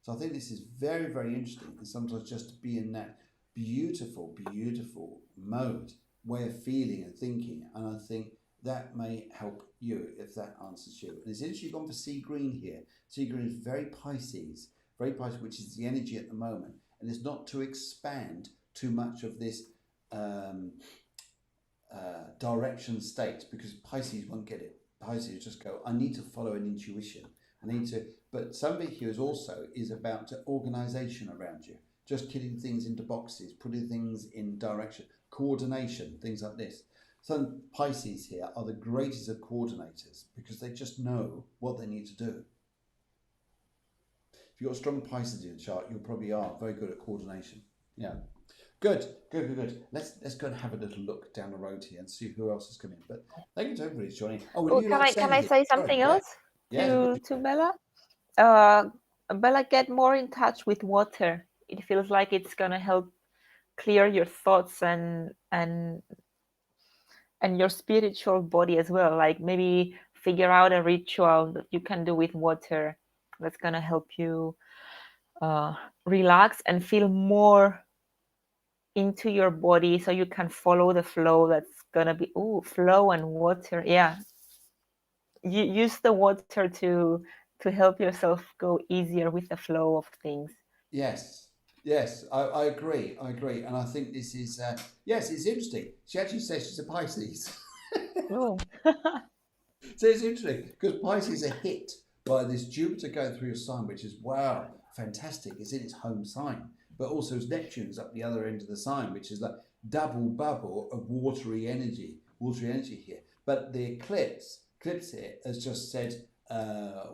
A: So I think this is very, very interesting. And sometimes just to be in that beautiful, beautiful mode, way of feeling and thinking. And I think that may help you if that answers you. And it's interesting you've gone for sea green here. Sea green is very Pisces, which is the energy at the moment. And it's not to expand too much of this direction state, because Pisces won't get it. Pisces just go, I need to follow an intuition. But somebody here is about organization around you, just getting things into boxes, putting things in direction, coordination, things like this. Some Pisces here are the greatest of coordinators because they just know what they need to do. If you've got strong Pisces in your chart, you probably are very good at coordination. Yeah. Good. Let's go and have a little look down the road here and see who else is coming. But thank you to everybody who's joining.
B: Can I say something else to Bella? Bella, get more in touch with water. It feels like it's gonna help clear your thoughts and your spiritual body as well. Like maybe figure out a ritual that you can do with water that's gonna help you relax and feel more into your body, so you can follow the flow that's gonna be flow and water. Yeah, you use the water to help yourself go easier with the flow of things.
A: Yes, I agree, and I think this is yes, it's interesting. She actually says she's a Pisces.
B: Oh.
A: So it's interesting because Pisces are hit by this Jupiter going through your sign, which is wow, fantastic. It's in its home sign, but also as Neptune's up the other end of the sign, which is like double bubble of watery energy here. But the eclipse here has just said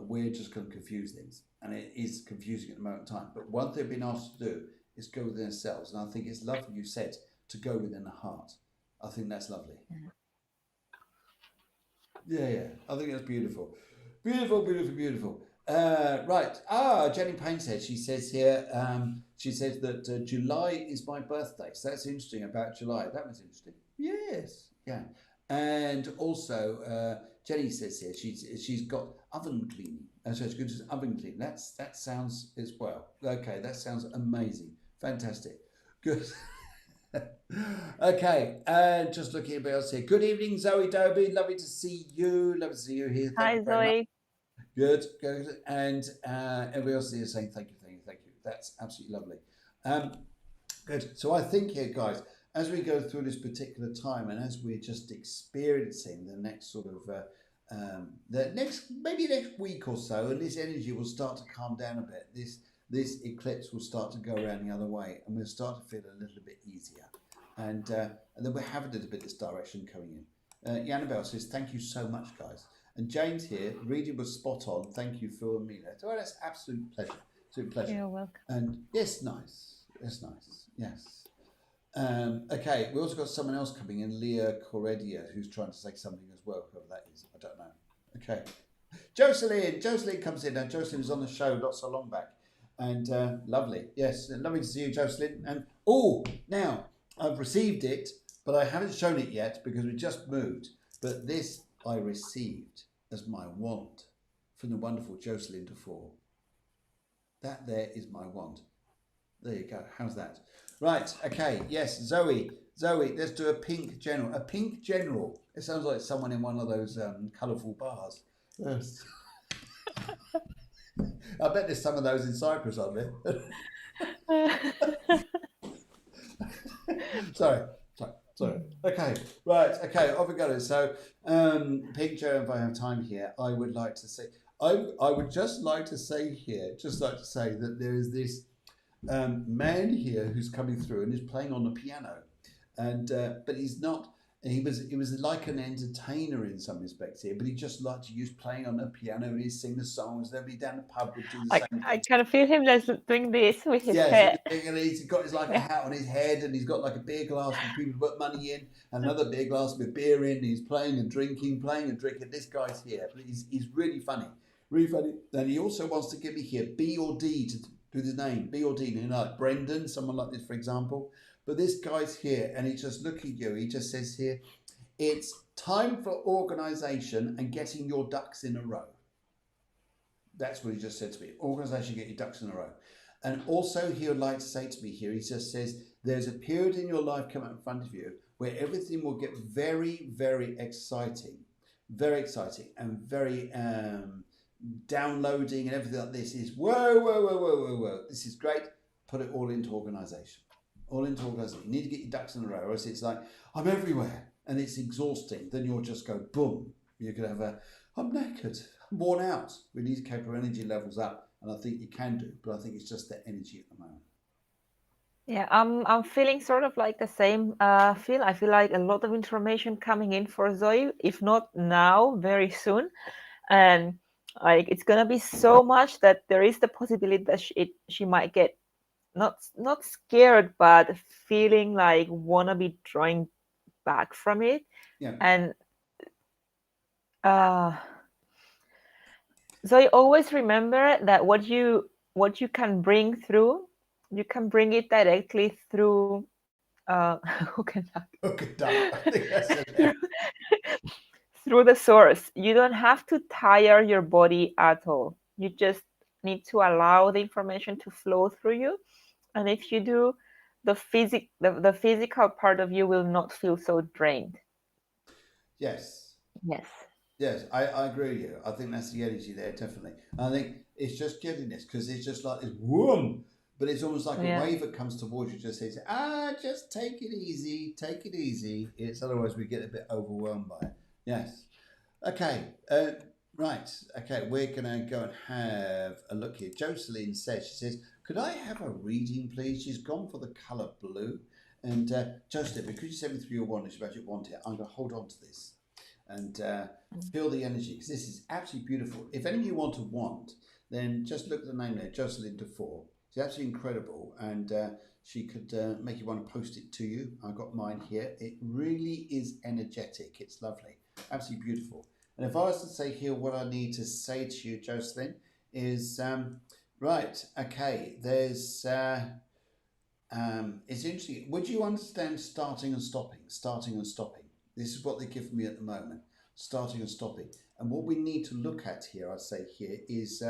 A: we're just going to confuse things, and it is confusing at the moment in time. But one thing we've been asked to do is go within ourselves, and I think it's lovely you said to go within the heart. I think that's lovely. Yeah, I think that's beautiful. Beautiful. Right. Jenny Payne says, she says here, she says that July is my birthday. So that's interesting about July. That was interesting. Yes. Yeah. And also, Jenny says here, she's got oven cleaning. So it's good to oven cleaning. That sounds as well. Okay, that sounds amazing. Fantastic. Good. Okay, and just looking at else here. Good evening, Zoe Dobie. Lovely to see you. Lovely to see you here.
B: Hi, Zoe.
A: Good. And everybody else here saying thank you. That's absolutely lovely. Good. So I think here, guys, as we go through this particular time, and as we're just experiencing the next sort of maybe next week or so, and this energy will start to calm down a bit. This eclipse will start to go around the other way, and we'll start to feel a little bit easier. And then we'll have a little bit of this direction coming in. Yannabelle says, thank you so much, guys. And James here, reading was spot on. Thank you for me. So that's absolute pleasure. Absolute pleasure.
B: You're welcome.
A: And yes, nice. Yes. Okay, we also got someone else coming in, Leah Corredia, who's trying to say something as well, whoever that is. I don't know. Okay. Jocelyn comes in. Now, Jocelyn was on the show not so long back. And lovely. Yes, lovely to see you, Jocelyn. And now I've received it, but I haven't shown it yet because we just moved. But this I received as my wand from the wonderful Jocelyn Dufour. That there is my wand. There you go. How's that? Right. Okay. Yes, Zoe. Let's do a pink general. A pink general. It sounds like someone in one of those colourful bars. Yes. I bet there's some of those in Cyprus, aren't there? Sorry. Okay, right. Okay, off we go. So, pink general, if I have time here, I would like to say, I would just like to say that there is this man here who's coming through and is playing on the piano, and but he's not. He was like an entertainer in some respects here, but he just liked to use playing on the piano and he'd sing the songs. Everybody down the pub would do the same
B: I
A: thing.
B: can feel him just doing this with his
A: Yes,
B: head.
A: and he's got his like a hat on his head, and he's got like a beer glass for people to put money in, and another beer glass with beer in. He's playing and drinking. This guy's here, but he's really funny, really funny. And he also wants to give me here B or D to do the name, B or D. You know, like Brendan, someone like this, for example. But this guy's here, and he's just looking at you. He just says here, it's time for organisation and getting your ducks in a row. That's what he just said to me. Organisation, get your ducks in a row. And also he would like to say to me here, he just says, there's a period in your life coming up in front of you where everything will get very, very exciting, and very downloading and everything like this is, whoa. This is great. Put it all into organisation. All into organisation. You need to get your ducks in a row, or else it's like, I'm everywhere. And it's exhausting. Then you'll just go, boom. You could have I'm knackered. I'm worn out. We need to keep our energy levels up. And I think you can do, but I think it's just the energy at the moment.
B: Yeah, I'm feeling sort of like the same feel. I feel like a lot of information coming in for Zoe, if not now, very soon. And like it's gonna be so much that there is the possibility that she might get not scared, but feeling like wanna be drawing back from it.
A: Yeah.
B: And so you always remember that what you can bring through, you can bring it directly through hook and duck.
A: Hook and duck. I think that's
B: through, through the source. You don't have to tire your body at all. You just need to allow the information to flow through you. And if you do, the physical part of you will not feel so drained.
A: Yes.
B: Yes.
A: Yes, I agree with you. I think that's the energy there, definitely. And I think it's just getting this because it's just like this whoom, but it's almost like a wave that comes towards you, just says, just take it easy, take it easy. It's otherwise we get a bit overwhelmed by it. Yes. Okay. Right. Okay. We're gonna go and have a look here. Jocelyn says, she says, could I have a reading, please? She's gone for the colour blue. And Jocelyn, because you sent me through your wand and you actually want it, I'm gonna hold on to this and feel the energy, because this is absolutely beautiful. If any of you want a wand, then just look at the name there, Jocelyn Dufour. She's absolutely incredible, and she could make you want to post it to you. I've got mine here. It really is energetic. It's lovely, absolutely beautiful. And if I was to say here what I need to say to you, Jocelyn, is right, okay, there's it's interesting. Would you understand starting and stopping? Starting and stopping. This is what they give me at the moment, starting and stopping. And what we need to look at here, I say here, is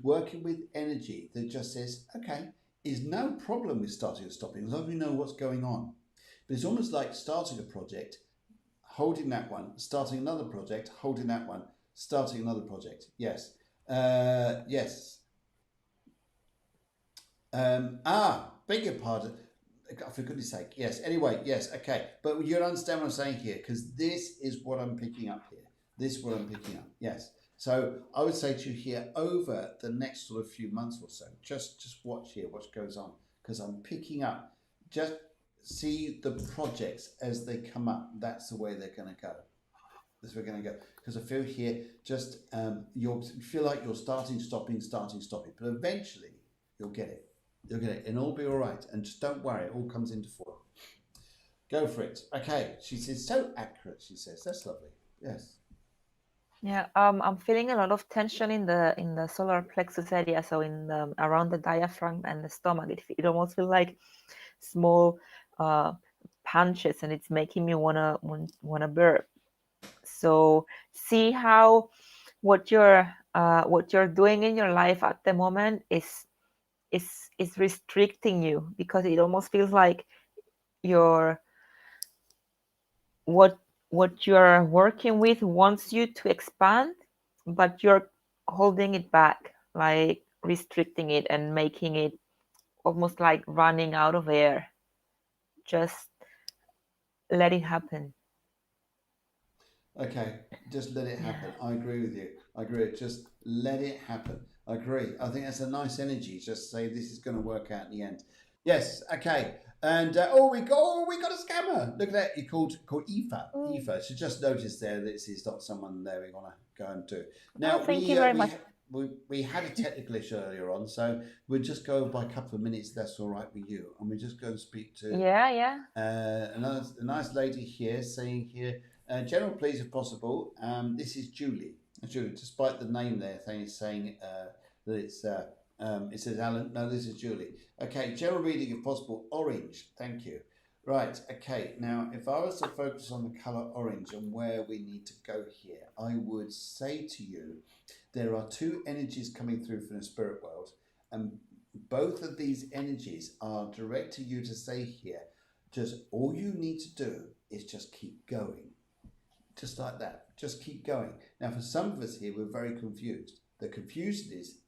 A: working with energy that just says, okay, is no problem with starting and stopping as long as we know what's going on. But it's almost like starting a project, holding that one, starting another project, holding that one, starting another project. Yes. Yes. Beg your pardon. For goodness sake, yes. Anyway, yes, okay. But you'll understand what I'm saying here, because this is what I'm picking up here. This is what I'm picking up, yes. So I would say to you here, over the next sort of few months or so, just watch here what goes on, because I'm picking up, just see the projects as they come up. That's the way they're going to go. That's where we're going to go. Because I feel here, just you feel like you're starting, stopping, but eventually you'll get it. You'll get it, and it'll be all right. And just don't worry, it all comes into form. Go for it. Okay, she says, so accurate, she says. That's lovely. Yes.
B: Yeah, I'm feeling a lot of tension in the solar plexus area, so in around the diaphragm and the stomach. It almost feels like small punches, and it's making me wanna burp. So see how what you're doing in your life at the moment is restricting you, because it almost feels like what you're working with wants you to expand, but you're holding it back, like restricting it and making it almost like running out of air. Just let it happen.
A: Okay, just let it happen. I agree with you. I agree. Just let it happen. I agree. I think that's a nice energy. Just say this is going to work out in the end. Yes. Okay. And we got a scammer. Look at that. He called Aoife.
B: Mm.
A: Aoife. She just noticed there that it's not someone there we want to go and do.
B: Oh,
A: Now
B: thank you very much.
A: we had a technical issue earlier on, so we'll just go by a couple of minutes. That's all right with you, and we just go and speak to
B: Yeah, yeah.
A: a nice lady here saying here, General, please, if possible. This is Julie. Julie, despite the name there, saying that it says Alan. No, this is Julie. Okay, general reading if possible. Orange. Thank you. Right. Okay. Now, if I was to focus on the color orange and where we need to go here, I would say to you, there are two energies coming through from the spirit world, and both of these energies are direct to you to say here, just all you need to do is just keep going. Just like that. Just keep going. Now, for some of us here, we're very confused. The confusion is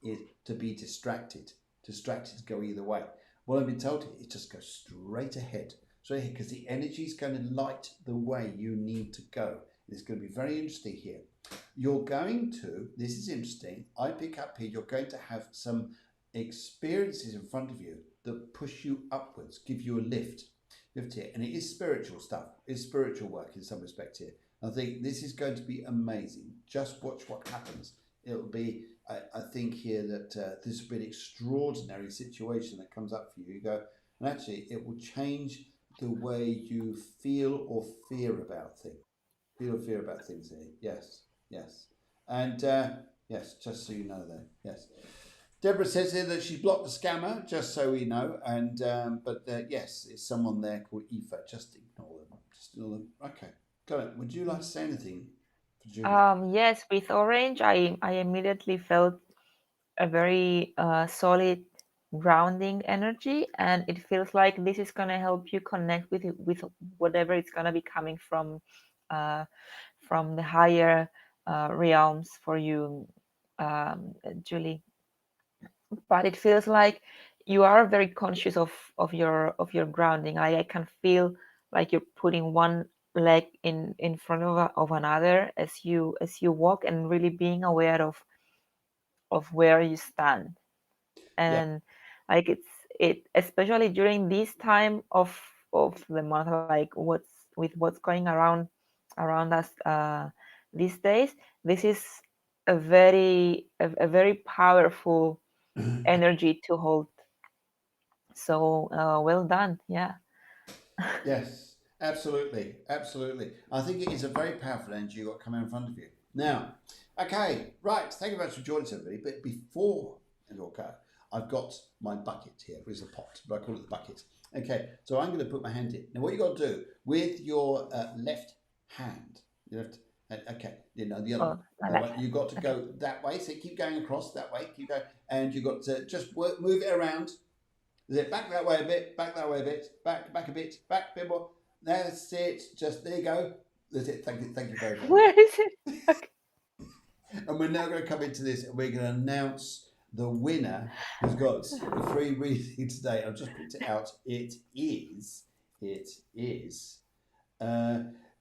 A: to be distracted. Distracted to go either way. What I've been told here is just go straight ahead. Straight ahead, because the energy is going to light the way you need to go. It's going to be very interesting here. You're going to, this is interesting, I pick up here, you're going to have some experiences in front of you that push you upwards, give you a lift here. And it is spiritual stuff. It's spiritual work in some respect here. I think this is going to be amazing. Just watch what happens. It'll be, I think here that this will be an extraordinary situation that comes up for you. You go, and actually it will change the way you feel or fear about things. Feel or fear about things here. Yes, yes. And yes, just so you know that. Yes. Deborah says here that she's blocked the scammer, just so we know. And but yes, it's someone there called Aoife. Just ignore them. Just ignore them. Okay, got it. Would you like to say anything for Julie?
B: Yes, with orange, I immediately felt a very solid grounding energy, and it feels like this is gonna help you connect with whatever it's gonna be coming uh, from the higher realms for you, Julie. But it feels like you are very conscious of your grounding. I can feel like you're putting one leg in front of another as you walk, and really being aware of where you stand.
A: Yeah.
B: And like it especially during this time of the month, like what's going around us these days, this is a very powerful energy to hold. So well done. Yeah.
A: Yes, absolutely, absolutely. I think it is a very powerful energy you've got coming in front of you. Now, okay, right. Thank you very much for joining us, everybody. But before I go, I've got my bucket here. It's a pot, but I call it the bucket. Okay, so I'm going to put my hand in. Now, what you got to do with your left hand, your left, okay, the other
B: Oh,
A: one.
B: my
A: Other
B: left
A: one.
B: hand.
A: You've got to
B: Okay.
A: go that way. So keep going across that way. Keep going, and you've got to just move it around. Is it back that way a bit, back that way a bit, back a bit, back a bit more. That's it. Just there you go. That's it. Thank you very, very much.
B: Where is it? Okay.
A: And we're now going to come into this, and we're going to announce the winner who's got the free reading today. I've just picked it out. It is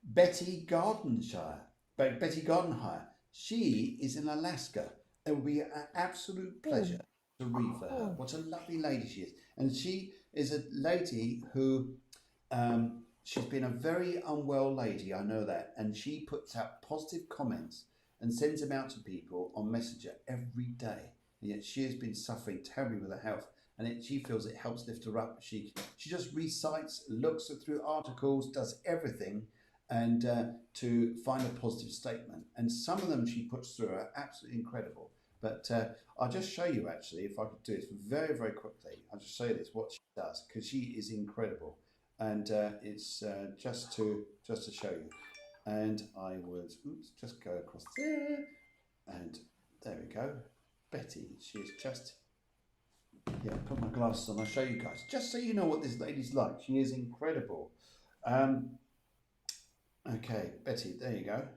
A: Betty Gardenshire. Betty Gardenhire. She is in Alaska. It will be an absolute pleasure to read for her. What a lovely lady she is. And she is a lady who, she's been a very unwell lady, I know that. And she puts out positive comments and sends them out to people on Messenger every day. And yet she has been suffering terribly with her health. And she feels it helps lift her up. She just recites, looks through articles, does everything, and to find a positive statement. And some of them she puts through are absolutely incredible. But I'll just show you, actually, if I could do this very, very quickly. I'll just show you this, what she does, because she is incredible. And it's just to show you. And I would just go across there. And there we go. Betty, she is just... Yeah, put my glasses on. I'll show you guys, just so you know what this lady's like. She is incredible. Okay, Betty, there you go.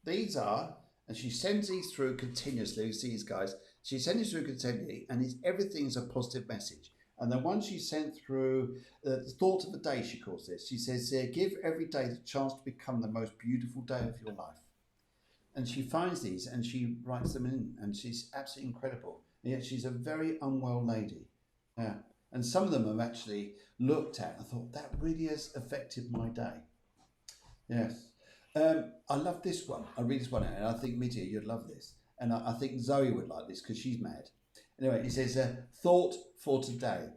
A: These are, and she sends these through continuously. You see these guys. She sends these through continually, and everything's a positive message. And the one she sent through, the thought of the day, she calls this. She says, give every day the chance to become the most beautiful day of your life. And she finds these and she writes them in, and she's absolutely incredible. And yet she's a very unwell lady. Yeah. And some of them I've actually looked at and thought, that really has affected my day. Yes. I love this one. I read this one out, and I think, Midia, you'd love this. And I think Zoe would like this because she's mad. Anyway, it says, thought for today.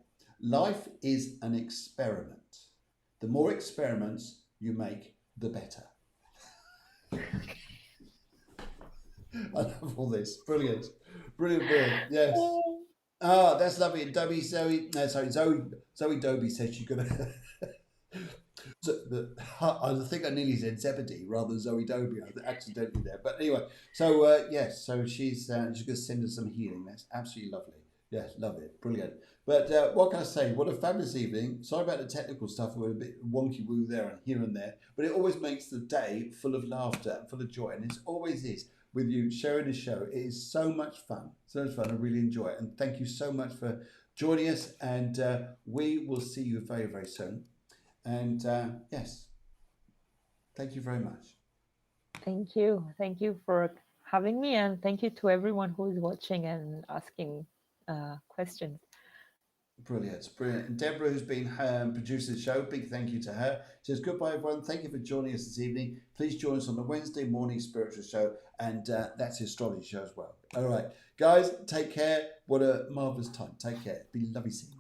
A: Life is an experiment. The more experiments you make, the better. I love all this. Brilliant. Brilliant. Yes. Oh, that's lovely. And Zoe Dobie said she's going to... I think I nearly said Zebedee rather than Zoe Dobie. I accidentally there. But anyway, so yes, so she's going to send us some healing. That's absolutely lovely. Yes, love it. Brilliant. But what can I say? What a fabulous evening. Sorry about the technical stuff. We're a bit wonky woo there and here and there. But it always makes the day full of laughter and full of joy. And it always is with you sharing the show. It is so much fun. So much fun. I really enjoy it. And thank you so much for joining us. And we will see you very, very soon. And yes, thank you very much.
B: Thank you. Thank you for having me. And thank you to everyone who is watching and asking questions.
A: Brilliant, brilliant. And Deborah, who's been producing the show, big thank you to her. She says, goodbye, everyone. Thank you for joining us this evening. Please join us on the Wednesday morning spiritual show, and that's the astrology show as well. All right, guys, take care. What a marvelous time. Take care. Be lovely seeing you.